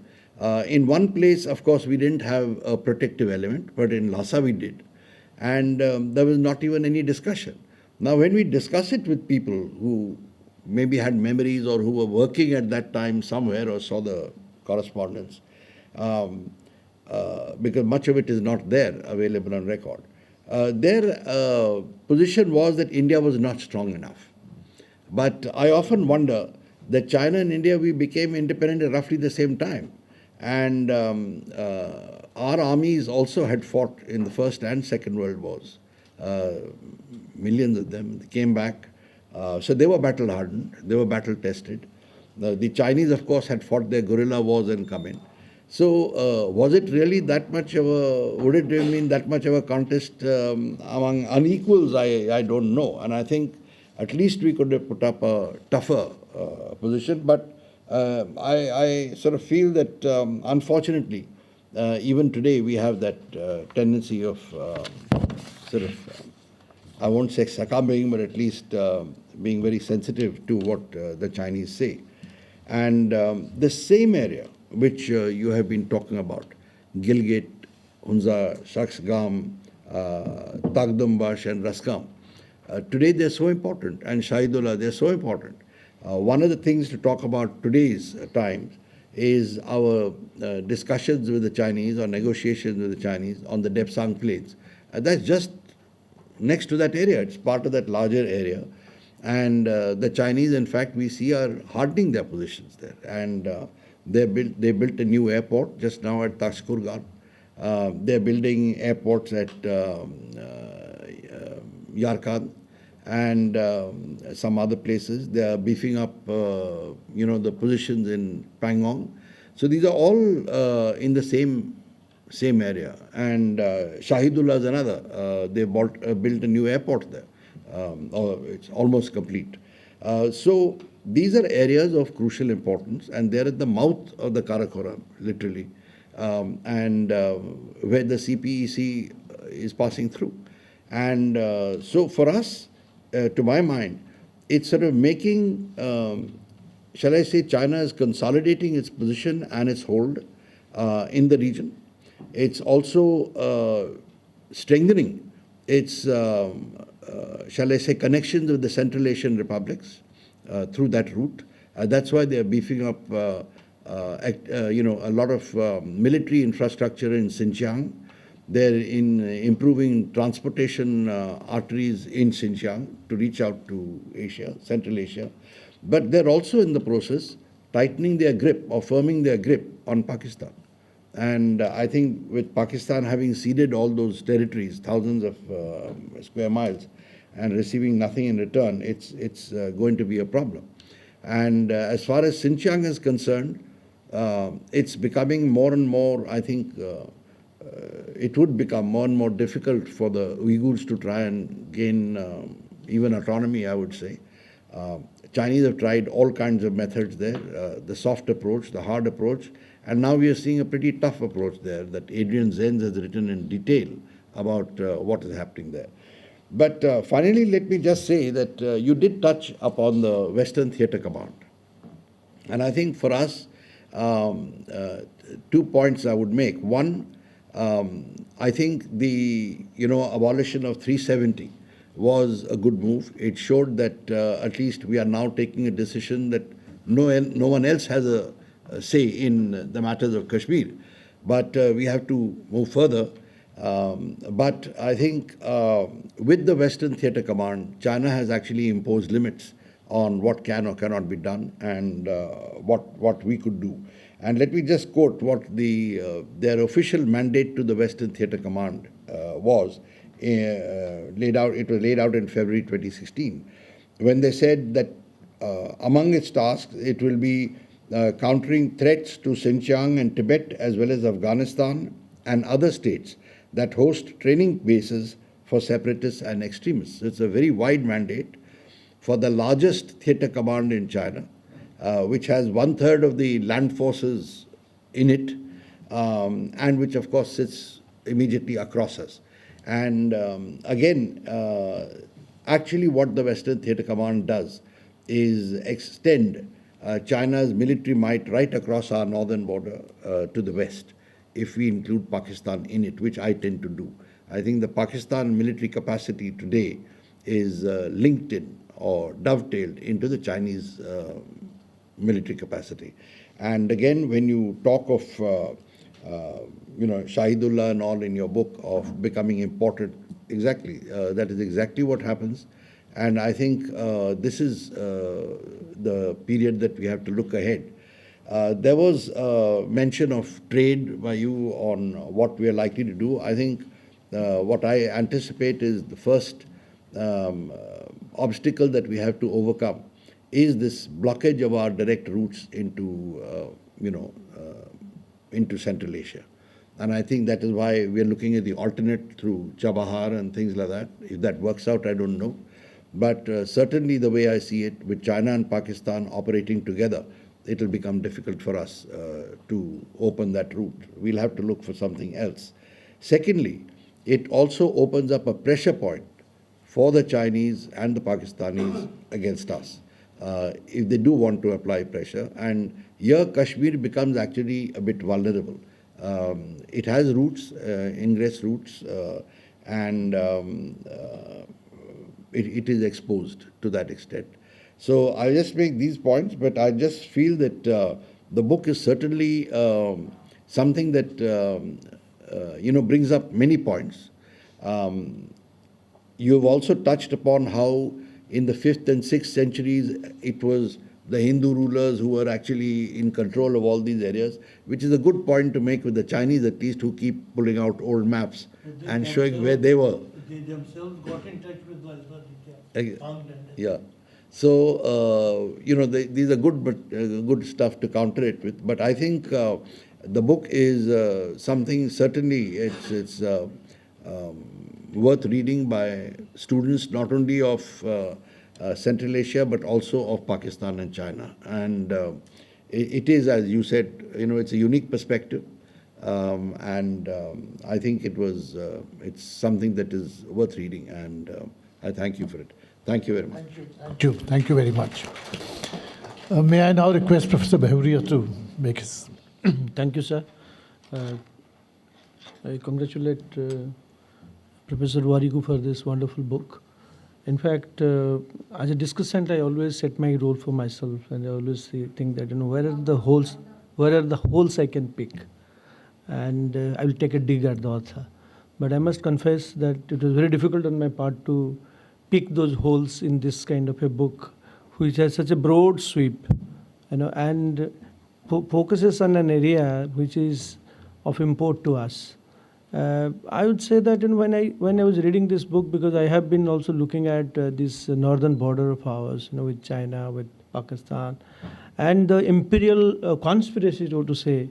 In one place, of course, we didn't have a protective element, but in Lhasa we did. And there was not even any discussion. Now, when we discuss it with people who maybe had memories or who were working at that time somewhere or saw the correspondence, because much of it is not there available on record, their position was that India was not strong enough. But I often wonder that China and India, we became independent at roughly the same time. And our armies also had fought in the First and Second World Wars. Millions of them came back. So they were battle hardened, they were battle tested. The Chinese, of course, had fought their guerrilla wars and come in. So was it really that much of a, would it really mean that much of a contest among unequals? I don't know. And I think at least we could have put up a tougher position. But I sort of feel that unfortunately, even today we have that tendency of sort of, I won't say succumbing, but at least being very sensitive to what the Chinese say. And the same area which you have been talking about, Gilgit, Hunza, Shaksgam, Tagdambash and Raskam, today they're so important, and Shahidullah, they're so important. One of the things to talk about today's times is our discussions with the Chinese or negotiations with the Chinese on the Depsang Plains. That's just next to that area. It's part of that larger area. And the Chinese, in fact, we see are hardening their positions there. And they built a new airport just now at Tashkurgan. They're building airports at Yarkand and some other places. They are beefing up, the positions in Pangong. So these are all in the same area. And Shahidullah is another. They built a new airport there. It's almost complete. So these are areas of crucial importance, and they're at the mouth of the Karakoram, literally, and where the CPEC is passing through. And so for us, to my mind, it's sort of making, shall I say, China is consolidating its position and its hold in the region. It's also strengthening its, shall I say, connections with the Central Asian republics through that route. That's why they are beefing up, a lot of military infrastructure in Xinjiang. They're improving transportation arteries in Xinjiang to reach out to Asia, Central Asia. But they're also in the process tightening their grip or firming their grip on Pakistan. And I think with Pakistan having ceded all those territories, thousands of square miles, and receiving nothing in return, it's going to be a problem. And as far as Xinjiang is concerned, it's becoming more and more, I think, it would become more and more difficult for the Uyghurs to try and gain even autonomy, I would say. Chinese have tried all kinds of methods there, the soft approach, the hard approach, and now we are seeing a pretty tough approach there that Adrian Zenz has written in detail about what is happening there. But finally, let me just say that you did touch upon the Western Theatre Command. And I think for us, 2 points I would make. One, I think the abolition of 370 was a good move. It showed that at least we are now taking a decision that no one else has a say in the matters of Kashmir. But we have to move further. But I think with the Western Theatre Command, China has actually imposed limits on what can or cannot be done and what we could do. And let me just quote what their official mandate to the Western Theatre Command was. Laid out. It was laid out in February 2016, when they said that among its tasks, it will be countering threats to Xinjiang and Tibet, as well as Afghanistan and other states that host training bases for separatists and extremists. It's a very wide mandate for the largest theatre command in China, which has 1/3 of the land forces in it, and which, of course, sits immediately across us. And again, actually what the Western Theatre Command does is extend China's military might right across our northern border to the west, if we include Pakistan in it, which I tend to do. I think the Pakistan military capacity today is linked in or dovetailed into the Chinese military capacity. And again, when you talk of Shahidullah and all in your book of becoming important, exactly, that is exactly what happens. And I think this is the period that we have to look ahead. There was mention of trade by you on what we are likely to do. I think what I anticipate is the first obstacle that we have to overcome is this blockage of our direct routes into, into Central Asia. And I think that is why we are looking at the alternate through Chabahar and things like that. If that works out, I don't know. But certainly the way I see it, with China and Pakistan operating together, it will become difficult for us to open that route. We'll have to look for something else. Secondly, it also opens up a pressure point for the Chinese and the Pakistanis against us, if they do want to apply pressure. And here Kashmir becomes actually a bit vulnerable. It has routes, ingress routes, and it is exposed to that extent. So I just make these points, but I just feel that the book is certainly something that brings up many points. You have also touched upon how in the 5th and 6th centuries it was the Hindu rulers who were actually in control of all these areas, which is a good point to make with the Chinese at least, who keep pulling out old maps and showing where they were. They themselves got in touch with Yeah. So, these are good stuff to counter it with. But I think the book is something, certainly it's worth reading by students not only of Central Asia but also of Pakistan and China. And it is, as you said, it's a unique perspective. And I think it's something that is worth reading, and I thank you for it. Thank you very much. Thank you very much. May I now request Professor Behuria to make his... Thank you, sir. I congratulate Professor Warikoo for this wonderful book. In fact, as a discussant, I always set my role for myself, and I always think that where are the holes I can pick, and I will take a dig at the author. But I must confess that it was very difficult on my part to pick those holes in this kind of a book, which has such a broad sweep, and focuses on an area which is of import to us. I would say that when I was reading this book, because I have been also looking at this northern border of ours, with China, with Pakistan, and the imperial conspiracy, so to say,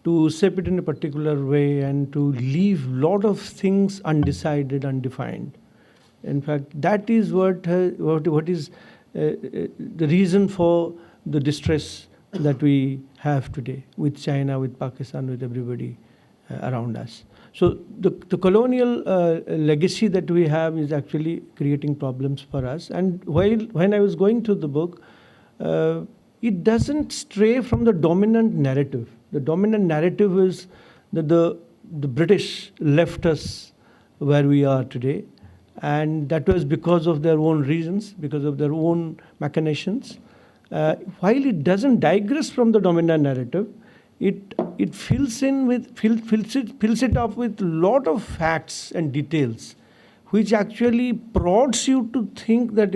to shape it in a particular way and to leave a lot of things undecided, undefined. In fact, that is what is the reason for the distress that we have today with China, with Pakistan, with everybody around us. So the colonial legacy that we have is actually creating problems for us. And when I was going through the book, it doesn't stray from the dominant narrative. The dominant narrative is that the British left us where we are today, and that was because of their own reasons, because of their own machinations. While it doesn't digress from the dominant narrative, it fills it up with a lot of facts and details, which actually prods you to think that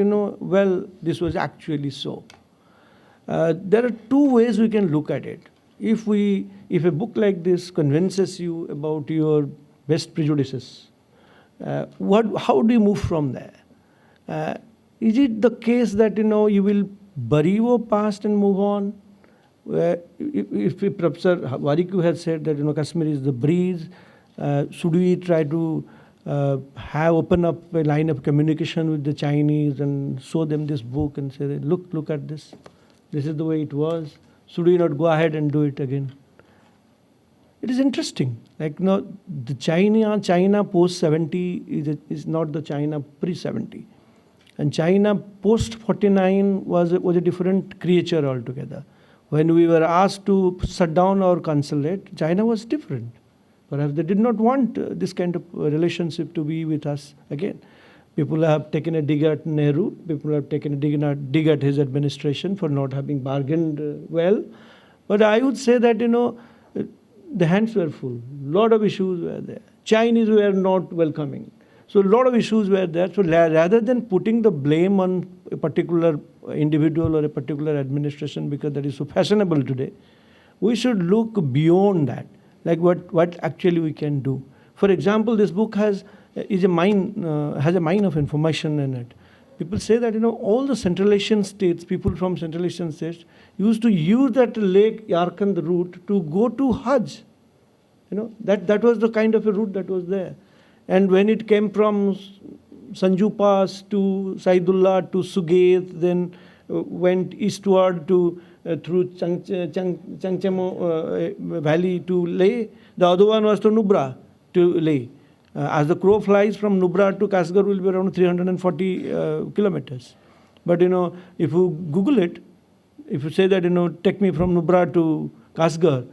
this was actually so. There are two ways we can look at it. If a book like this convinces you about your best prejudices, how do you move from there? Is it the case that you will bury your past and move on? If Professor Warikoo has said that Kashmir is the breeze, should we try to open up a line of communication with the Chinese and show them this book and say, look at this. This is the way it was. Should we not go ahead and do it again? It is interesting. The China post-70 is not the China pre-70. And China post-49 was a different creature altogether. When we were asked to shut down our consulate, China was different. Perhaps they did not want this kind of relationship to be with us again. People have taken a dig at Nehru. People have taken a dig at his administration for not having bargained well. But I would say that, the hands were full. A lot of issues were there. Chinese were not welcoming. So a lot of issues were there. So rather than putting the blame on a particular individual or a particular administration because that is so fashionable today, we should look beyond that, like what actually we can do. For example, this book has a mine of information in it. People say that all the Central Asian states, people from Central Asian states used to use that Lake Yarkand route to go to Hajj. That was the kind of a route that was there. And when it came from Sanju Pass to Saidullah to Sugait, then went eastward to through Changchemo Valley to Leh. The other one was to Nubra to Leh. As the crow flies from Nubra to Kasgar will be around 340 kilometers. But if you Google it, if you say that take me from Nubra to Kasgar,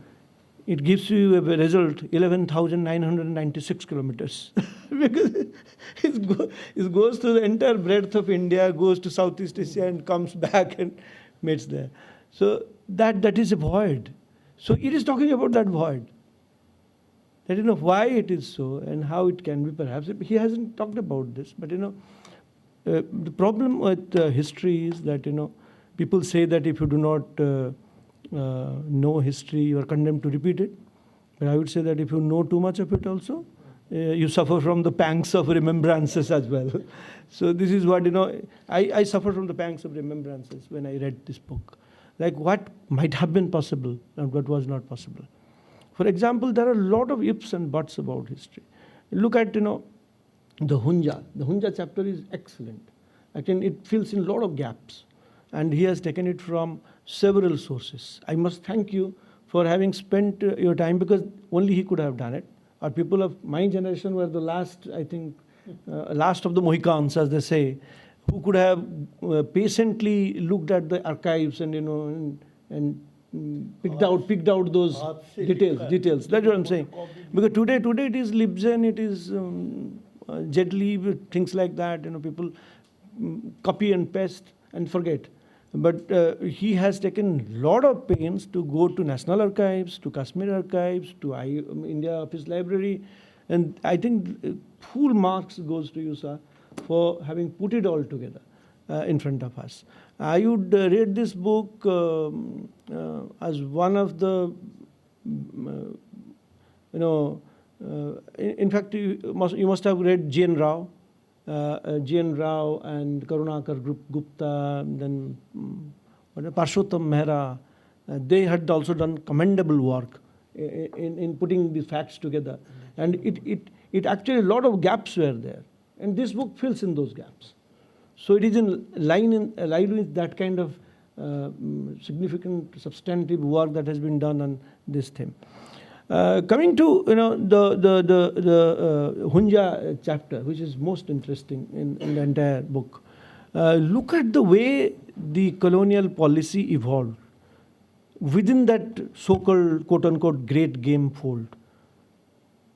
it gives you a result 11,996 kilometers. Because it goes through the entire breadth of India, goes to Southeast Asia and comes back and meets there. So that is a void. So it is talking about that void. That why it is so and how it can be perhaps. He hasn't talked about this, but the problem with history is that people say that if you do not know history, you are condemned to repeat it. But I would say that if you know too much of it also, you suffer from the pangs of remembrances as well. So this is what, I suffer from the pangs of remembrances when I read this book. Like what might have been possible and what was not possible. For example, there are a lot of ifs and buts about history. Look at, the Hunja. The Hunja chapter is excellent. It fills in a lot of gaps. And he has taken it from several sources. I must thank you for having spent your time because only he could have done it. Our people of my generation were the last, last of the Mohicans, as they say, who could have patiently looked at the archives and picked out those details. That's what I'm saying. Because today it is Libzen, it is Jetly, things like that. People copy and paste and forget. But he has taken a lot of pains to go to National Archives, to Kashmir Archives, to India Office Library. And I think full marks goes to you, sir, for having put it all together in front of us. I would rate this book as one of the, in fact, you must have read G.N. Rao. G.N. Rao and Karunakar Gupta, then Parshottam Mehra, they had also done commendable work in putting the facts together. And it actually, a lot of gaps were there. And this book fills in those gaps. So it is in line with that kind of significant, substantive work that has been done on this theme. Coming to the Hunja chapter, which is most interesting in the entire book, look at the way the colonial policy evolved within that so-called quote-unquote great game fold.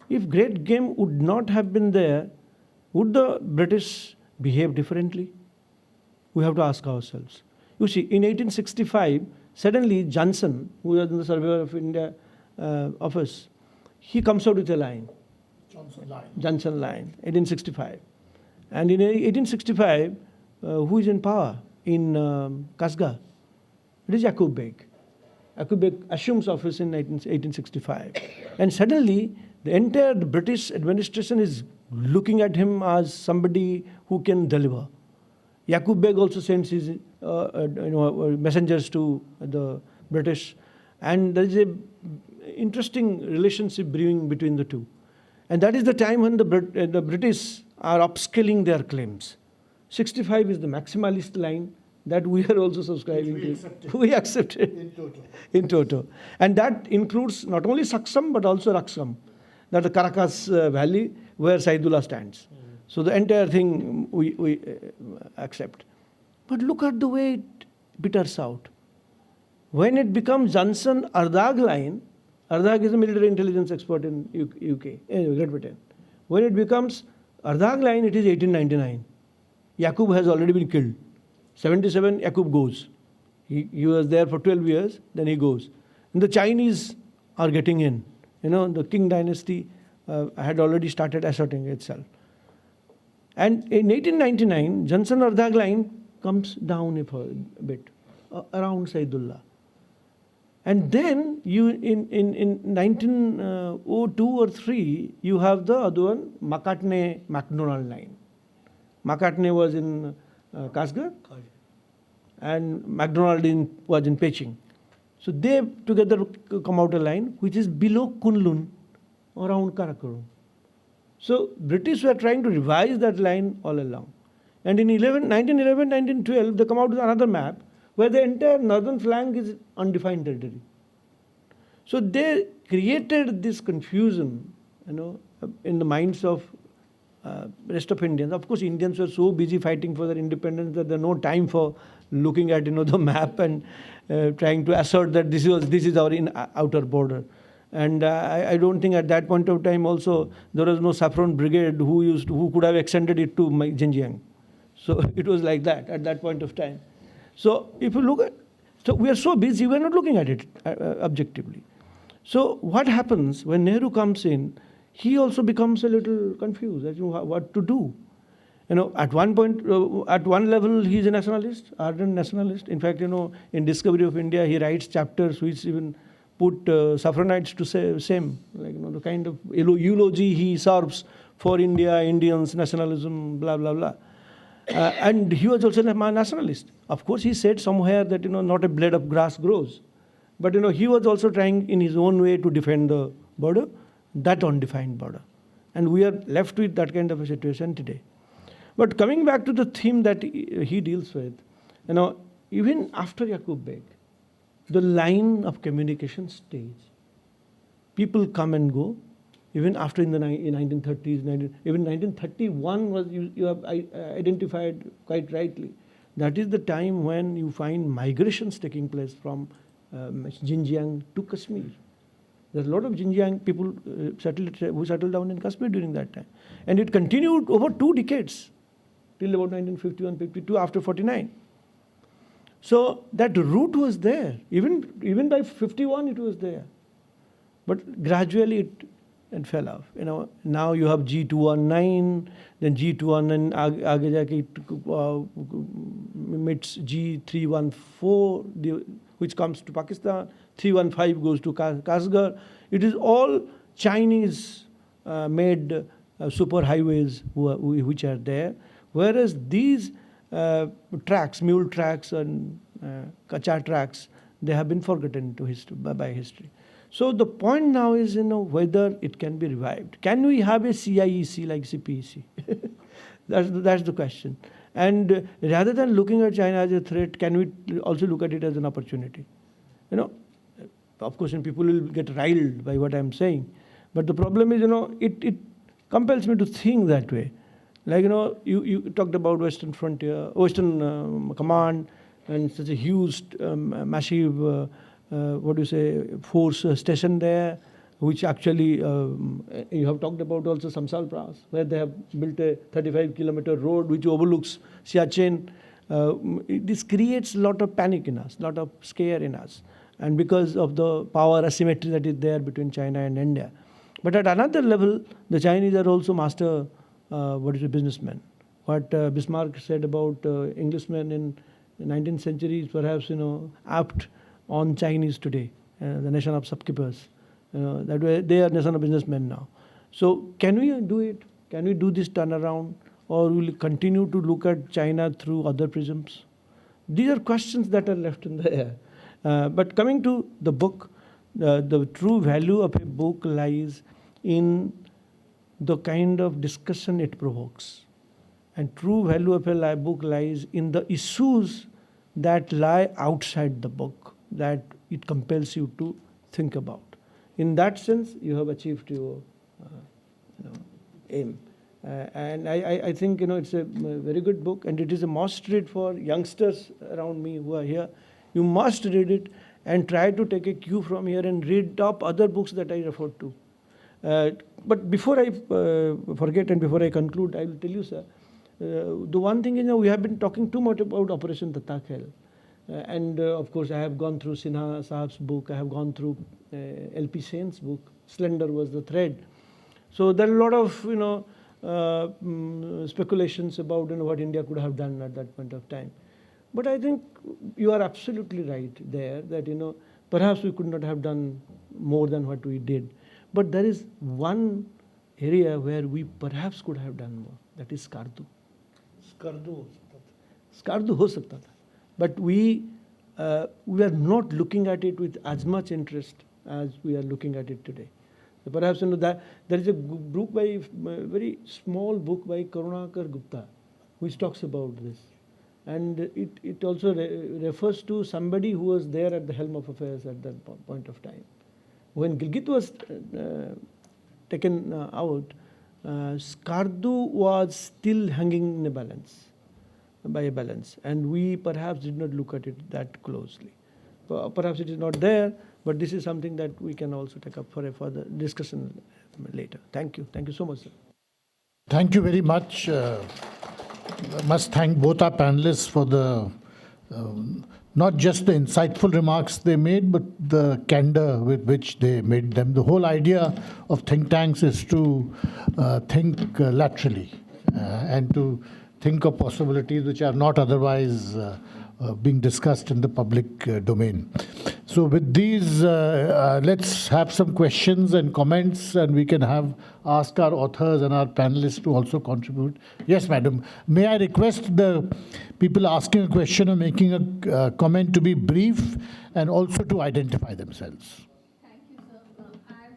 If great game would not have been there, would the British behave differently? We have to ask ourselves. You see, in 1865, suddenly Johnson, who was in the Surveyor of India office, he comes out with a line. Johnson line, 1865. And in 1865, who is in power in Kasgar? It is Yaqub Beg. Yaqub Beg assumes office in 1865. And suddenly, the entire British administration is looking at him as somebody who can deliver. Yaqub Beg also sends his messengers to the British. And there is a interesting relationship brewing between the two. And that is the time when the British are upscaling their claims. 65 is the maximalist line that we are also subscribing to. We accept it. In toto. And that includes not only Saksam but also Raksam, that the Caracas Valley where Saidullah stands. So the entire thing we accept. But look at the way it peters out. When it becomes Johnson-Ardagh line, Ardagh is a military intelligence expert in UK, Great Britain. When it becomes Ardagh line, it is 1899. Yaqub has already been killed. 77, Yaqub goes. He was there for 12 years, then he goes. And the Chinese are getting in. The Qing dynasty had already started asserting itself. And in 1899, Johnson-Ardagh line comes down a bit, around Saidullah. And then you in 1902 or 3, you have the other one, McCartney-MacDonald line. McCartney was in Kasgar, and MacDonald was in Peching. So they together come out a line which is below Kunlun, around Karakoram. So British were trying to revise that line all along. And in 1911, 1912, they come out with another map where the entire northern flank is undefined territory. So they created this confusion, in the minds of rest of Indians. Of course, Indians were so busy fighting for their independence that there was no time for looking at the map and trying to assert that this is our outer border. And I don't think at that point of time also there was no saffron brigade who could have extended it to Xinjiang. So it was like that at that point of time. So if you look at, so we are so busy, we are not looking at it objectively. So what happens when Nehru comes in? He also becomes a little confused as to what to do. At one point, at one level, he's a nationalist, ardent nationalist. In fact, in Discovery of India, he writes chapters which even put Saffronites to say same, the kind of eulogy he serves for India, Indians, nationalism, blah, blah, blah. And he was also a nationalist. Of course, he said somewhere that, not a blade of grass grows. But, he was also trying in his own way to defend the border, that undefined border. And we are left with that kind of a situation today. But coming back to the theme that he deals with, even after Yaqub Beg, the line of communication stays. People come and go. Even after in 1930s, even 1931 was, you have identified quite rightly. That is the time when you find migrations taking place from Xinjiang to Kashmir. There's a lot of Xinjiang people who settled down in Kashmir during that time. And it continued over 2 decades, till about 1951-52, after 49. So that route was there. Even by 51 it was there. But gradually it fell off. Now you have G219, then G219 aage jaake meets G314, which comes to Pakistan. 315 goes to Kasgar. It is all Chinese made super highways which are there. Whereas these tracks, mule tracks and kacha tracks, they have been forgotten by history. So the point now is, whether it can be revived. Can we have a CIEC like CPEC? That's the question. And rather than looking at China as a threat, can we also look at it as an opportunity? Of course, and people will get riled by what I'm saying. But the problem is, it compels me to think that way. Like, you talked about Western frontier, Western command, and such a huge, massive, force station there, which actually, you have talked about also Samsal Pass, where they have built a 35-kilometer road which overlooks Siachen. This creates a lot of panic in us, a lot of scare in us, and because of the power asymmetry that is there between China and India. But at another level, the Chinese are also master businessmen. What Bismarck said about Englishmen in the 19th century is perhaps apt on Chinese today, the nation of shopkeepers. That way they are nation of businessmen now. So can we do it? Can we do this turnaround, or will we continue to look at China through other prisms? These are questions that are left in the air. But coming to the book, the true value of a book lies in the kind of discussion it provokes. And true value of a book lies in the issues that lie outside the book, that it compels you to think about. In that sense, you have achieved your aim. And I think it's a very good book, and it is a must read for youngsters around me who are here. You must read it and try to take a cue from here and read up other books that I referred to. But before I forget and before I conclude, I will tell you, sir, the one thing we have been talking too much about Operation Tata Khel. And of course, I have gone through Sinha Sahab's book, I have gone through L.P. Sen's book, Slender Was the Thread. So there are a lot of speculations about what India could have done at that point of time. But I think you are absolutely right there that perhaps we could not have done more than what we did. But there is one area where we perhaps could have done more. That is Skardu. Skardu ho sakta tha. But we are not looking at it with as much interest as we are looking at it today. So perhaps that there is a book by very small book by Karunakar Gupta, which talks about this. And it also refers to somebody who was there at the helm of affairs at that point of time. When Gilgit was taken out, Skardu was still hanging in a balance, by a balance. And we perhaps did not look at it that closely. Perhaps it is not there, but this is something that we can also take up for a further discussion later. Thank you. Thank you so much, sir. Thank you very much. I must thank both our panelists for the not just the insightful remarks they made, but the candor with which they made them. The whole idea of think tanks is to think laterally and to think of possibilities which are not otherwise being discussed in the public domain. So with these, let's have some questions and comments, and we can ask our authors and our panelists to also contribute. Yes, madam. May I request the people asking a question or making a comment to be brief and also to identify themselves. Thank you, sir. I'm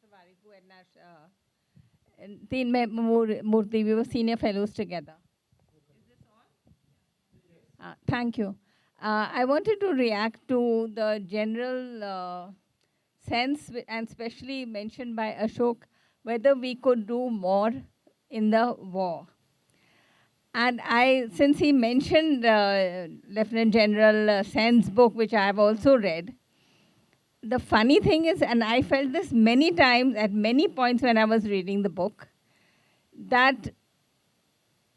Professor Warikoo and Teen Murthy. We were senior fellows together. Thank you. I wanted to react to the general sense, and especially mentioned by Ashok, whether we could do more in the war. And since he mentioned Lieutenant General Sen's book, which I have also read, the funny thing is, and I felt this many times at many points when I was reading the book, that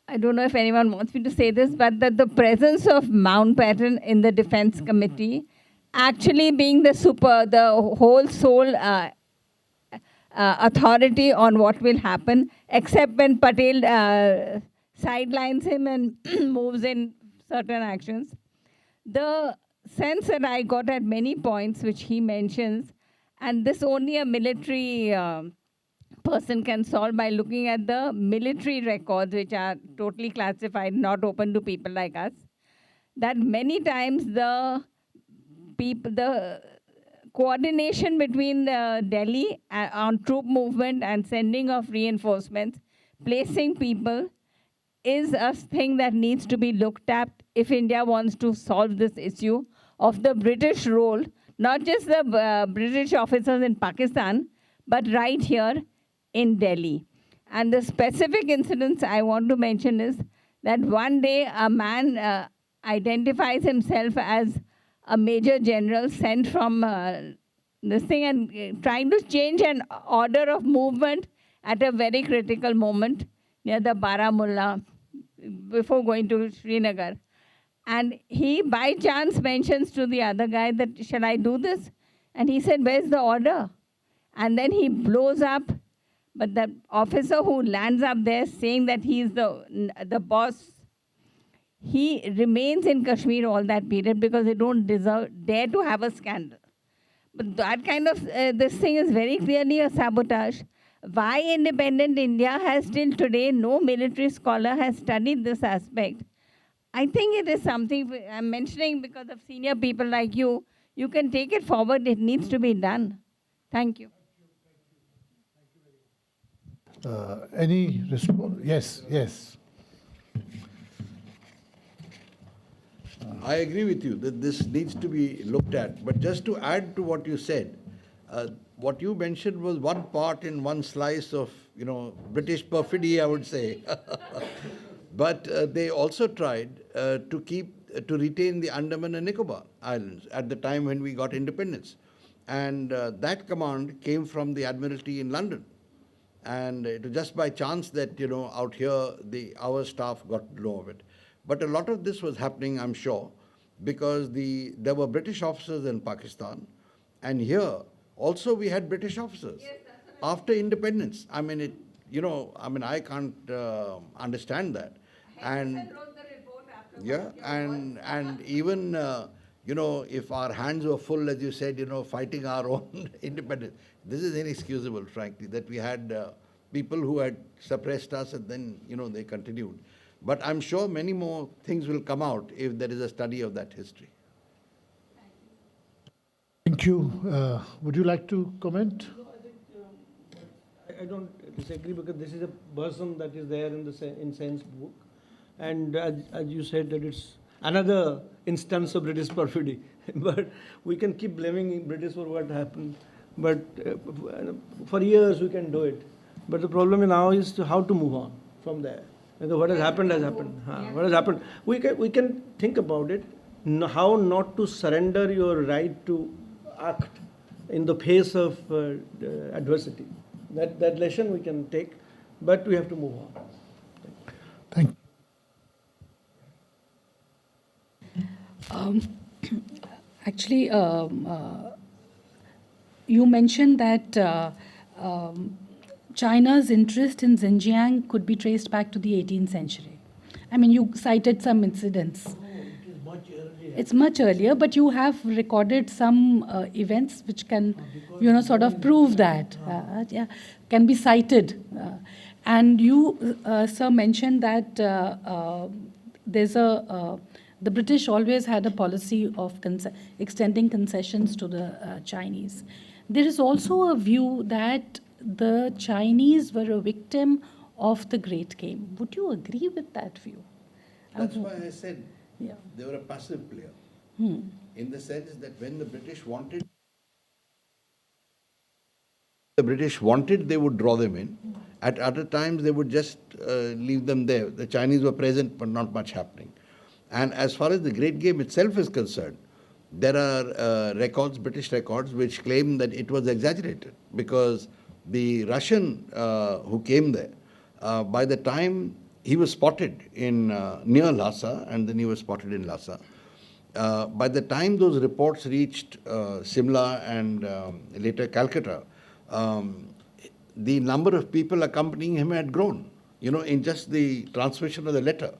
I don't know if anyone wants me to say this, but that the presence of Mountbatten in the Defense Committee actually being the whole sole authority on what will happen, except when Patel sidelines him and moves in certain actions. The sense that I got at many points, which he mentions, and this only a military person can solve by looking at the military records, which are totally classified, not open to people like us, that many times the coordination between Delhi on troop movement and sending of reinforcements, placing people, is a thing that needs to be looked at if India wants to solve this issue of the British role, not just the British officers in Pakistan, but right here in Delhi. And the specific incidents I want to mention is that one day a man identifies himself as a major general sent from this thing and trying to change an order of movement at a very critical moment near the Baramulla before going to Srinagar. And he by chance mentions to the other guy that, shall I do this? And he said, where's the order? And then he blows up. But the officer who lands up there saying that he's the boss, he remains in Kashmir all that period because they don't dare to have a scandal. But that kind of, this thing is very clearly a sabotage. Why independent India has till today, no military scholar has studied this aspect. I think it is something I'm mentioning because of senior people like you. You can take it forward. It needs to be done. Thank you. Any response? Yes, yes. I agree with you that this needs to be looked at. But just to add to what you said, what you mentioned was one part in one slice of, British perfidy, I would say. But they also tried to retain the Andaman and Nicobar Islands at the time when we got independence. And that command came from the Admiralty in London. And it was just by chance that, out here, our staff got to know of it. But a lot of this was happening, I'm sure, because there were British officers in Pakistan. And here, also we had British officers. Yes, after independence. I mean, I can't understand that. And yeah, and even, if our hands were full, as you said, fighting our own independence, this is inexcusable, frankly, that we had people who had suppressed us and then, they continued. But I'm sure many more things will come out if there is a study of that history. Thank you. Would you like to comment? I don't disagree, because this is a person that is there in the in Sen's book, and as you said, that it's another instance of British perfidy. But we can keep blaming British for what happened. But for years we can do it. But the problem now is how to move on from there. And what has happened has happened. What has happened? We can think about it. How not to surrender your right to act in the face of adversity. That lesson we can take, but we have to move on. Thank you. Actually, you mentioned that China's interest in Xinjiang could be traced back to the 18th century. I mean, you cited some incidents. It's much earlier, but you have recorded some events which can, sort of prove that, can be cited. And you, sir, mentioned that the British always had a policy of extending concessions to the Chinese. There is also a view that the Chinese were a victim of the Great Game. Would you agree with that view? That's why I said they were a passive player. In the sense that when the British wanted, they would draw them in. At other times, they would just leave them there. The Chinese were present, but not much happening. And as far as the Great Game itself is concerned, there are British records, which claim that it was exaggerated, because the Russian who came there, by the time he was spotted in near Lhasa, and then he was spotted in Lhasa, by the time those reports reached Simla and later Calcutta, the number of people accompanying him had grown, in just the transmission of the letter.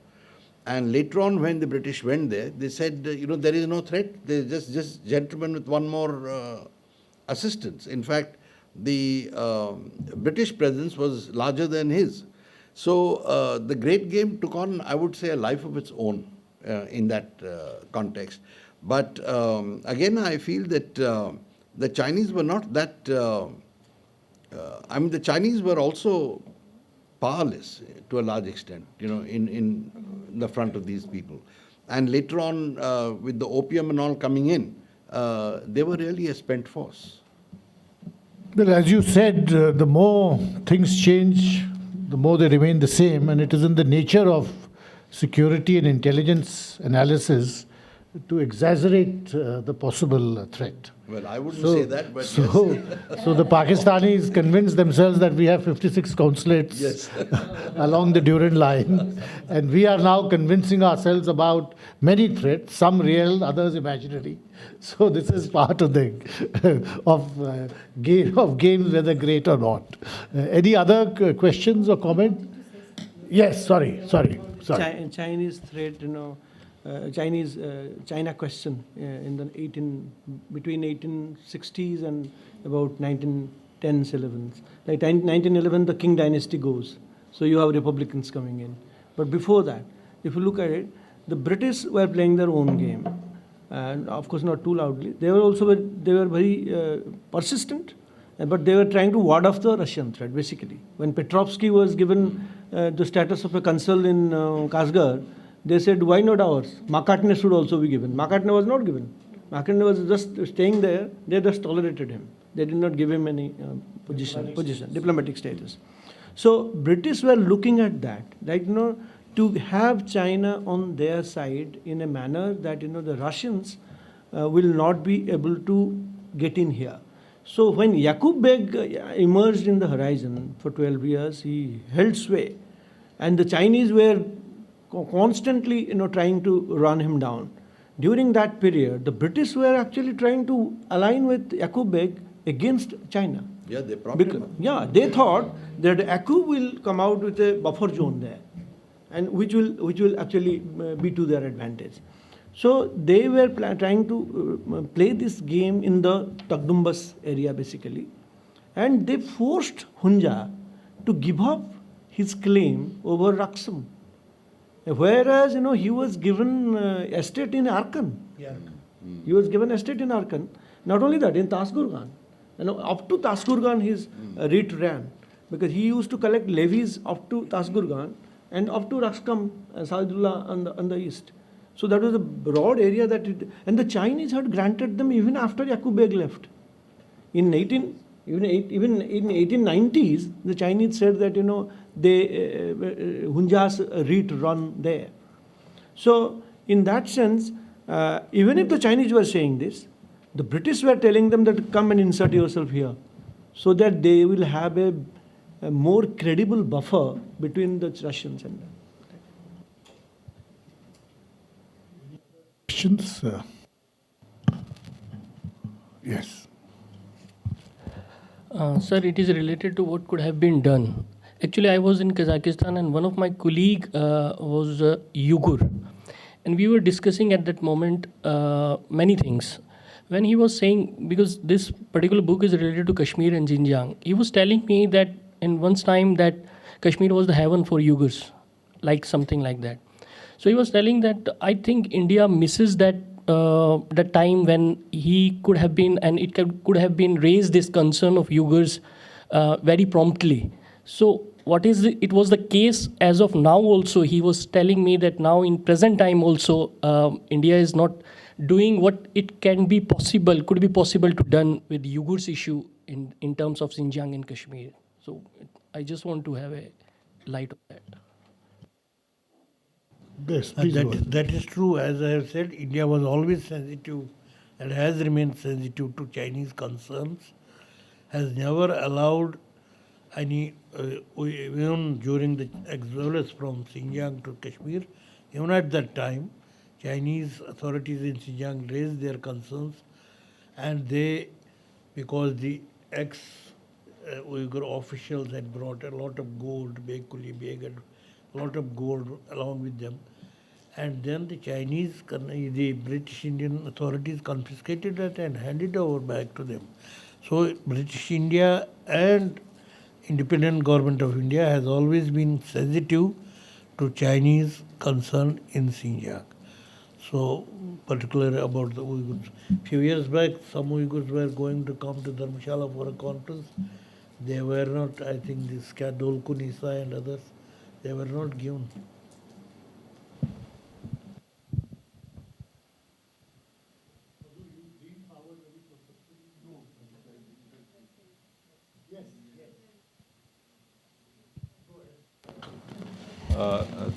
And later on, when the British went there, they said, there is no threat. There's just gentlemen with one more assistance. In fact, the British presence was larger than his. So the Great Game took on, I would say, a life of its own in that context. But again, I feel that the Chinese were not that... the Chinese were also powerless to a large extent, in the front of these people. And later on, with the opium and all coming in, they were really a spent force. Well, as you said, the more things change, the more they remain the same, and it is in the nature of security and intelligence analysis to exaggerate the possible threat. Well, I wouldn't say that, but so, yes. So the Pakistanis convinced themselves that we have 56 consulates along the Durand line, and we are now convincing ourselves about many threats, some real, others imaginary. So this is part of the games, whether great or not. Any other questions or comment? Yes, sorry. Chinese threat, China question in the between 1860s and about 1910s, 11s. Like 1911, the Qing dynasty goes. So you have Republicans coming in. But before that, if you look at it, the British were playing their own game. And of course not too loudly. They were very persistent, but they were trying to ward off the Russian threat, basically. When Petrovsky was given the status of a consul in Kashgar, they said, why not ours? Macartney should also be given. Macartney was not given. Macartney was just staying there. They just tolerated him. They did not give him any position, diplomatic status. So British were looking at that, to have China on their side in a manner that, the Russians will not be able to get in here. So when Yaqub Beg emerged in the horizon for 12 years, he held sway. And the Chinese were constantly, trying to run him down. During that period, the British were actually trying to align with Yaqub Beg against China. Yeah, they probably. Yeah, they thought that ACU will come out with a buffer zone there, and which will actually be to their advantage. So they were trying to play this game in the Tagdumbas area basically, and they forced Hunja to give up his claim over Raksam, whereas he was given estate in Arkan. He was given estate in Arkan. Not only that, in Tasgurgan, up to Tasgurgan his writ ran, because he used to collect levies up to Tasgurgan and up to Rakskam, Saidullah on the east. So that was a broad area and the Chinese had granted them even after Yaqub Beg left. Even in 1890s, the Chinese said that Hunja's writ run there. So in that sense, even if the Chinese were saying this, the British were telling them that come and insert yourself here, so that they will have a more credible buffer between the Russians and them. Questions? Yes. Sir, it is related to what could have been done. Actually, I was in Kazakhstan and one of my colleague was Uyghur. And we were discussing at that moment many things. When he was saying, because this particular book is related to Kashmir and Xinjiang, he was telling me that in once time that Kashmir was the heaven for Uyghurs, like something like that. So he was telling that I think India misses that the time when he could have been, and it could have been raised this concern of Uyghurs very promptly. So it was the case as of now also. He was telling me that now in present time also, India is not doing what it could be possible to done with the Uyghurs issue in terms of Xinjiang and Kashmir. So I just want to have a light on that. Yes, please go ahead. That is true. As I have said, India was always sensitive and has remained sensitive to Chinese concerns, has never allowed any, even during the exodus from Xinjiang to Kashmir, even at that time, Chinese authorities in Xinjiang raised their concerns, and because the ex-Uyghur officials had brought a lot of gold, Beg Kuli Beg had a lot of gold along with them, and then the British Indian authorities confiscated it and handed it over back to them. So British India and independent government of India has always been sensitive to Chinese concern in Xinjiang. So, particularly about the Uyghurs. A few years back, some Uyghurs were going to come to Dharamshala for a conference. They were not, I think, this Dolku Nisa and others, they were not given.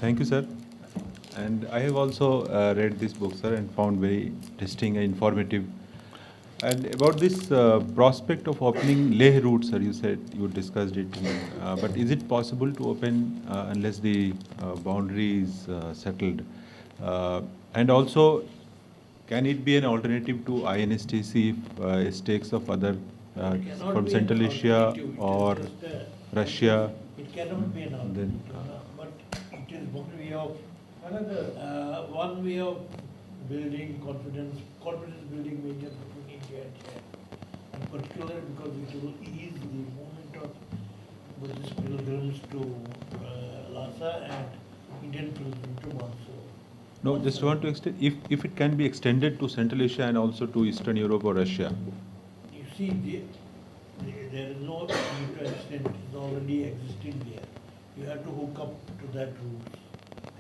Thank you, sir. And I have also read this book, sir, and found very interesting and informative. And about this prospect of opening Leh route, sir, you said you discussed it. But is it possible to open unless the boundary is settled? And also, can it be an alternative to INSTC if stakes of other from Central Asia or Russia? It cannot be an alternative, but it is one way of building confidence building measure between India and China, and particularly because it will ease the movement of Buddhist pilgrims to Lhasa and Indian pilgrims to Mysore. No, just want to extend, if it can be extended to Central Asia and also to Eastern Europe or Russia. You see, there is no need to extend, it is already existing there. You have to hook up to that route.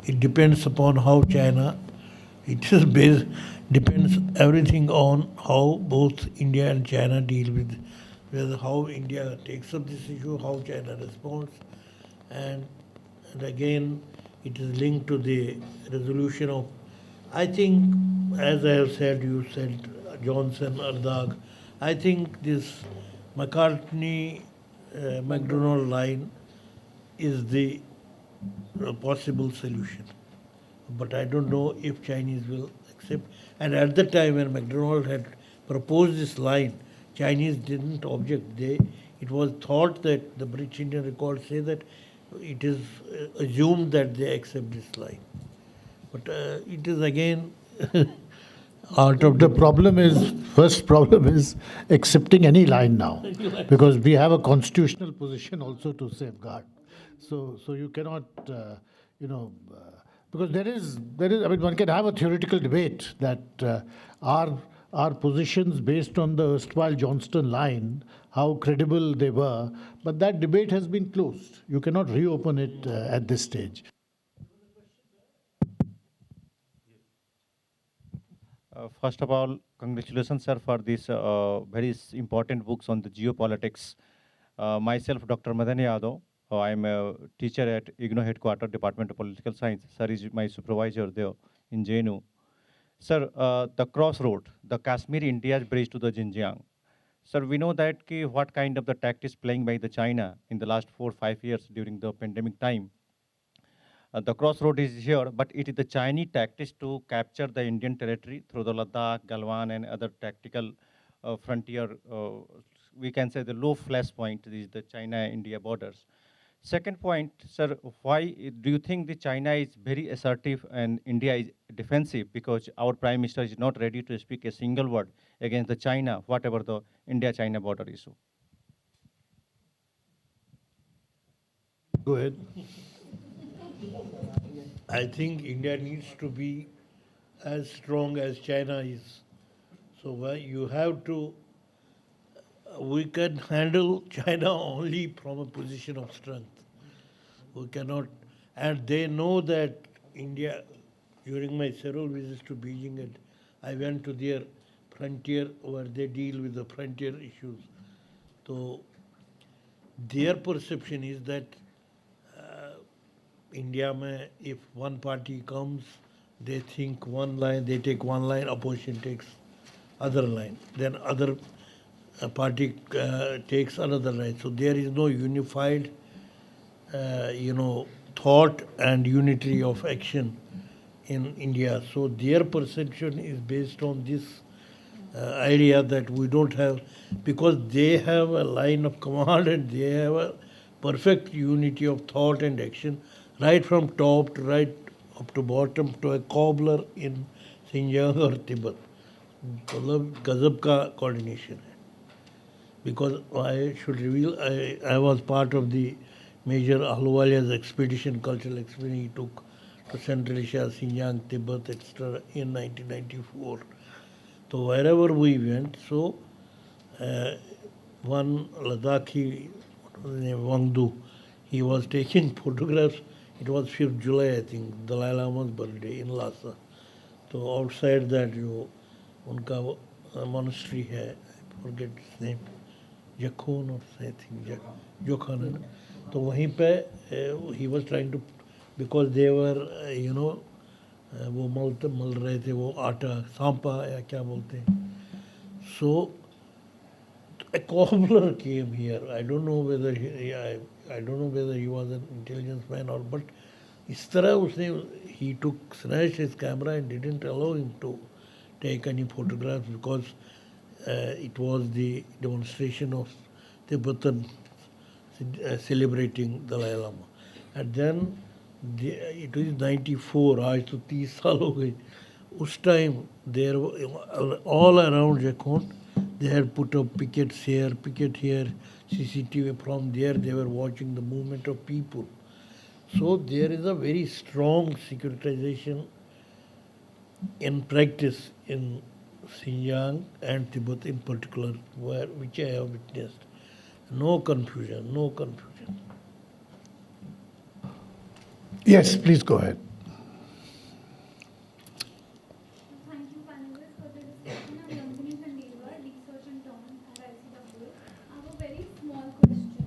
It depends upon how China, depends everything on how both India and China deal with how India takes up this issue, how China responds, and again, it is linked to the resolution of, I think, as I have said, you said Johnson, Ardagh, I think this McDonald line is the possible solution. But I don't know if Chinese will accept. And at the time when McDonald had proposed this line, Chinese didn't object. They it was thought that the British Indian records say that it is assumed that they accept this line. But it is again out of The problem is, first problem is accepting any line now, because we have a constitutional position also to safeguard. So you cannot, because there is, I mean, one can have a theoretical debate that our positions based on the erstwhile Johnston line, how credible they were, but that debate has been closed. You cannot reopen it at this stage. First of all, congratulations, sir, for this very important books on the geopolitics. Myself, Dr. Madan Yadav, I am a teacher at IGNO Headquarters, Department of Political Science. Sir is my supervisor there in JNU. Sir, the Crossroad, the Kashmir India's bridge to the Xinjiang. Sir, we know that what kind of the tactics playing by the China in the last 4 or 5 years during the pandemic time. The crossroad is here, but it is the Chinese tactics to capture the Indian territory through the Ladakh, Galwan, and other tactical frontier. We can say the low flash point is the China-India borders. Second point, sir, why do you think the China is very assertive and India is defensive? Because our Prime Minister is not ready to speak a single word against the China, whatever the India-China border issue. Go ahead. I think India needs to be as strong as China is. So you have to, we can handle China only from a position of strength. We cannot, and they know that India, during my several visits to Beijing, and I went to their frontier where they deal with the frontier issues. So their perception is that India mein, if one party comes, they think one line, they take one line, opposition takes other line. Then other party takes another line. So there is no unified, thought and unity of action in India. So their perception is based on this idea that we don't have, because they have a line of command and they have a perfect unity of thought and action, right from top to right up to bottom to a cobbler in Xinjiang or Tibet. मतलब गजब का coordination है. Because I should reveal, I was part of the Major Ahluwalia's expedition, cultural expedition he took to Central Asia, Xinjiang, Tibet, etc. in 1994. So wherever we went, so one Ladakhi, what was his name, Wangdu, he was taking photographs. It was 5th July, I think, Dalai Lama's birthday in Lhasa. So outside that, उनका monastery है, I forget his name, Jakhon or something, Jokhan है ना. तो वहीं पे he was trying to, because they were, वो मल रहे थे वो आटा, सांपा या क्या बोलते हैं. So a cobbler came here. I don't know whether I don't know whether he was an intelligence man or, but इस तरह उसने, he snatched his camera and didn't allow him to take any photographs because it was the demonstration of Tibetan celebrating Dalai Lama. And then it was 94, आज तो 30 साल हो गए. उस time there all around Jakhon, they had put up pickets here, picket here, CCTV. From there they were watching the movement of people. So there is a very strong securitization in practice in Xinjiang and Tibet in particular, which I have witnessed. No confusion, no confusion. Yes, please go ahead. Thank you, panelists, for the discussion. I'm Nandini Khandilwar, Research Intern at ICWA. I have a very small question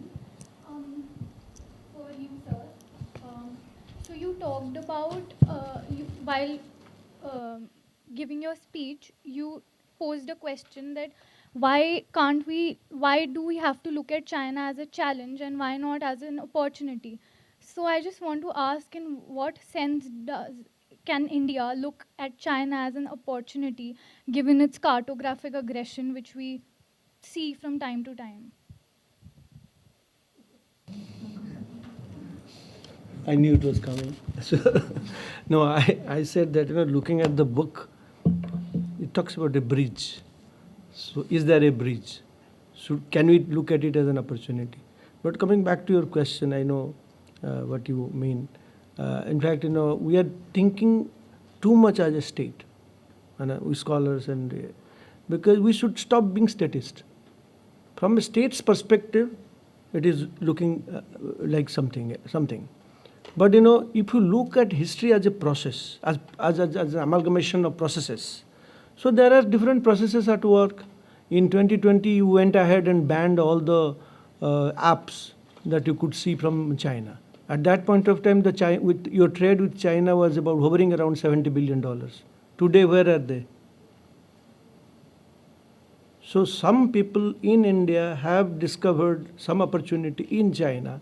for you, sir. So you talked about, while giving your speech, you posed a question that why do we have to look at China as a challenge and why not as an opportunity? So I just want to ask, in what sense can India look at China as an opportunity given its cartographic aggression which we see from time to time? I knew it was coming. So, no, I said that, looking at the book, it talks about a bridge. So is there a bridge? Can we look at it as an opportunity? But coming back to your question, I know what you mean. In fact, we are thinking too much as a state, we scholars, and because we should stop being statist. From a state's perspective, it is looking like something. But if you look at history as a process, as an amalgamation of processes, so there are different processes at work. In 2020, you went ahead and banned all the apps that you could see from China. At that point of time, your trade with China was about hovering around $70 billion. Today, where are they? So some people in India have discovered some opportunity in China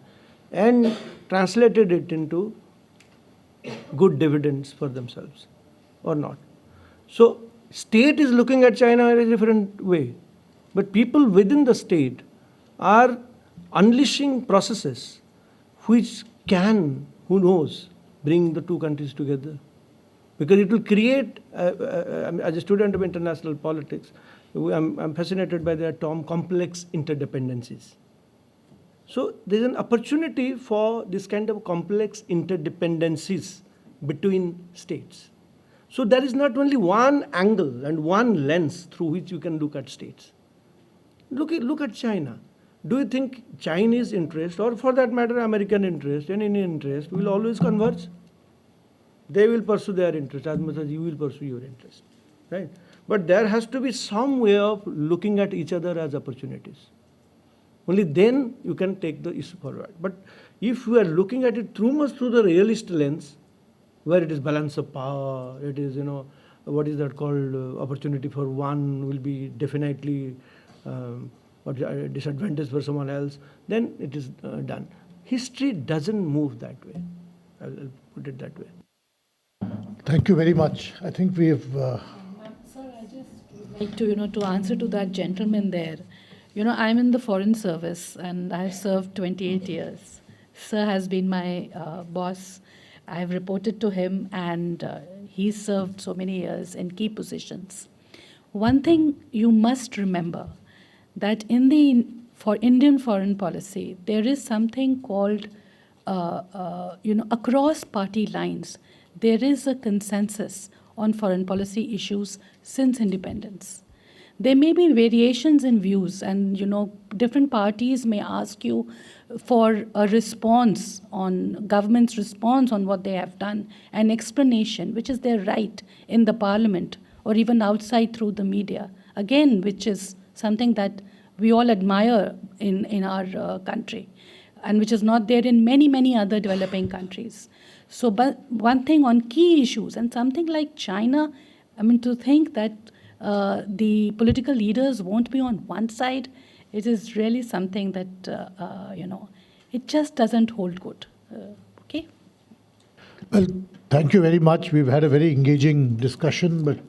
and translated it into good dividends for themselves, or not. So state is looking at China in a different way, but people within the state are unleashing processes which can, who knows, bring the two countries together. Because it will create, as a student of international politics, I'm fascinated by the term complex interdependencies. So there's an opportunity for this kind of complex interdependencies between states. So there is not only one angle and one lens through which you can look at states. Look at China. Do you think Chinese interest, or for that matter American interest and Indian interest, will always converge? They will pursue their interest as much as you will pursue your interest, right? But there has to be some way of looking at each other as opportunities. Only then you can take the issue forward. But if we are looking at it too much through the realist lens, where it is balance of power, it is, what is that called, opportunity for one will be definitely or a disadvantage for someone else, then it is done. History doesn't move that way. I'll put it that way. Thank you very much. I think we have... Sir, I just would like to answer to that gentleman there. I'm in the Foreign Service and I've served 28 years. Sir has been my boss. I've reported to him and he's served so many years in key positions. One thing you must remember, that for Indian foreign policy, there is something called, across party lines, there is a consensus on foreign policy issues since independence. There may be variations in views and, different parties may ask you for a response on government's response on what they have done, an explanation, which is their right in the parliament or even outside through the media, again, which is something that we all admire in our country and which is not there in many, many other developing countries. So, but one thing on key issues and something like China, to think that the political leaders won't be on one side, it is really something that, it just doesn't hold good. Okay? Well, thank you very much. We've had a very engaging discussion, but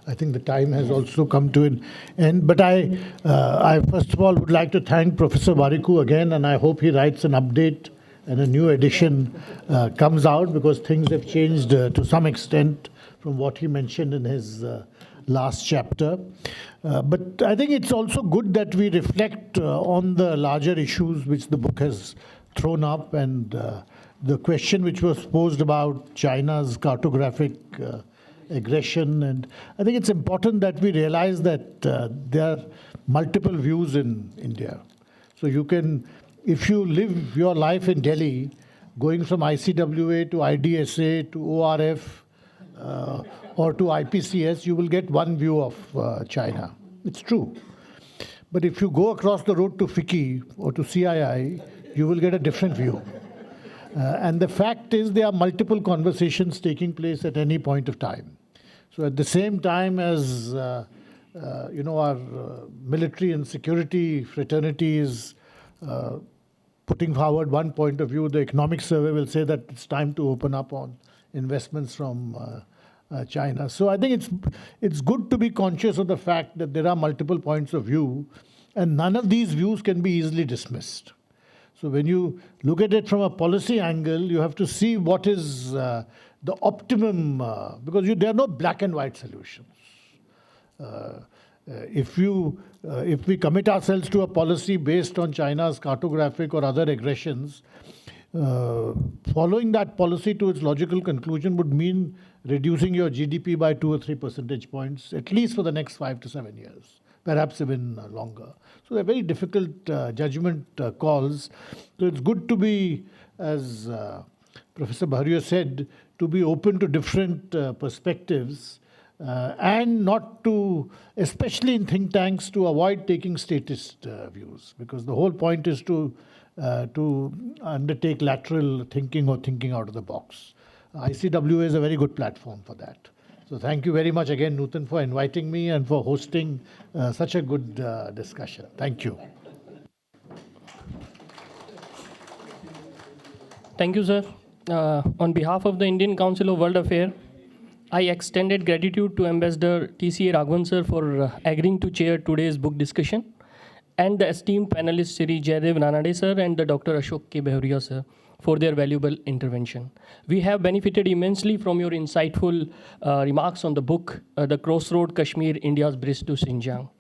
I think the time has also come to an end. But I first of all would like to thank Professor Warikoo again, and I hope he writes an update and a new edition comes out, because things have changed to some extent from what he mentioned in his last chapter. But I think it's also good that we reflect on the larger issues which the book has thrown up, and the question which was posed about China's cartographic aggression. And I think it's important that we realize that there are multiple views in India. So you can, if you live your life in Delhi, going from ICWA to IDSA to ORF or to IPCS, you will get one view of China. It's true. But if you go across the road to FICCI or to CII, you will get a different view. And the fact is there are multiple conversations taking place at any point of time. So at the same time as our military and security fraternity is putting forward one point of view, the economic survey will say that it's time to open up on investments from China. So I think it's good to be conscious of the fact that there are multiple points of view, and none of these views can be easily dismissed. So when you look at it from a policy angle, you have to see what is the optimum, because there are no black and white solutions. If we commit ourselves to a policy based on China's cartographic or other aggressions, following that policy to its logical conclusion would mean reducing your GDP by 2 or 3 percentage points, at least for the next 5 to 7 years, perhaps even longer. So they're very difficult judgment calls. So it's good to be, as Professor Behuria said, to be open to different perspectives and not to, especially in think tanks, to avoid taking statist views, because the whole point is to undertake lateral thinking or thinking out of the box. ICWA is a very good platform for that. So thank you very much again, Nutan, for inviting me and for hosting such a good discussion. Thank you. Thank you, sir. On behalf of the Indian Council of World Affairs, I extended gratitude to Ambassador T.C.A. Raghavan, sir, for agreeing to chair today's book discussion, and the esteemed panelists Shri Jayadeva, Ranade, sir, and the Dr. Ashok K. Behuria, sir, for their valuable intervention. We have benefited immensely from your insightful remarks on the book, The Crossroads, Kashmir, India's Bridge to Xinjiang,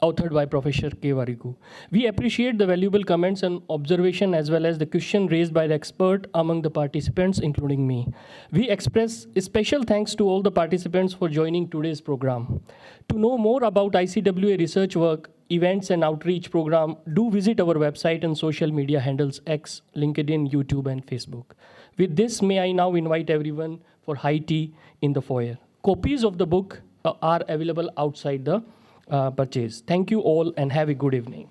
authored by Professor K. Warikoo. We appreciate the valuable comments and observation as well as the question raised by the expert among the participants, including me. We express a special thanks to all the participants for joining today's program. To know more about ICWA research work, events and outreach program, do visit our website and social media handles X, LinkedIn, YouTube, and Facebook. With this, may I now invite everyone for high tea in the foyer. Copies of the book are available outside the purchase. Thank you all and have a good evening.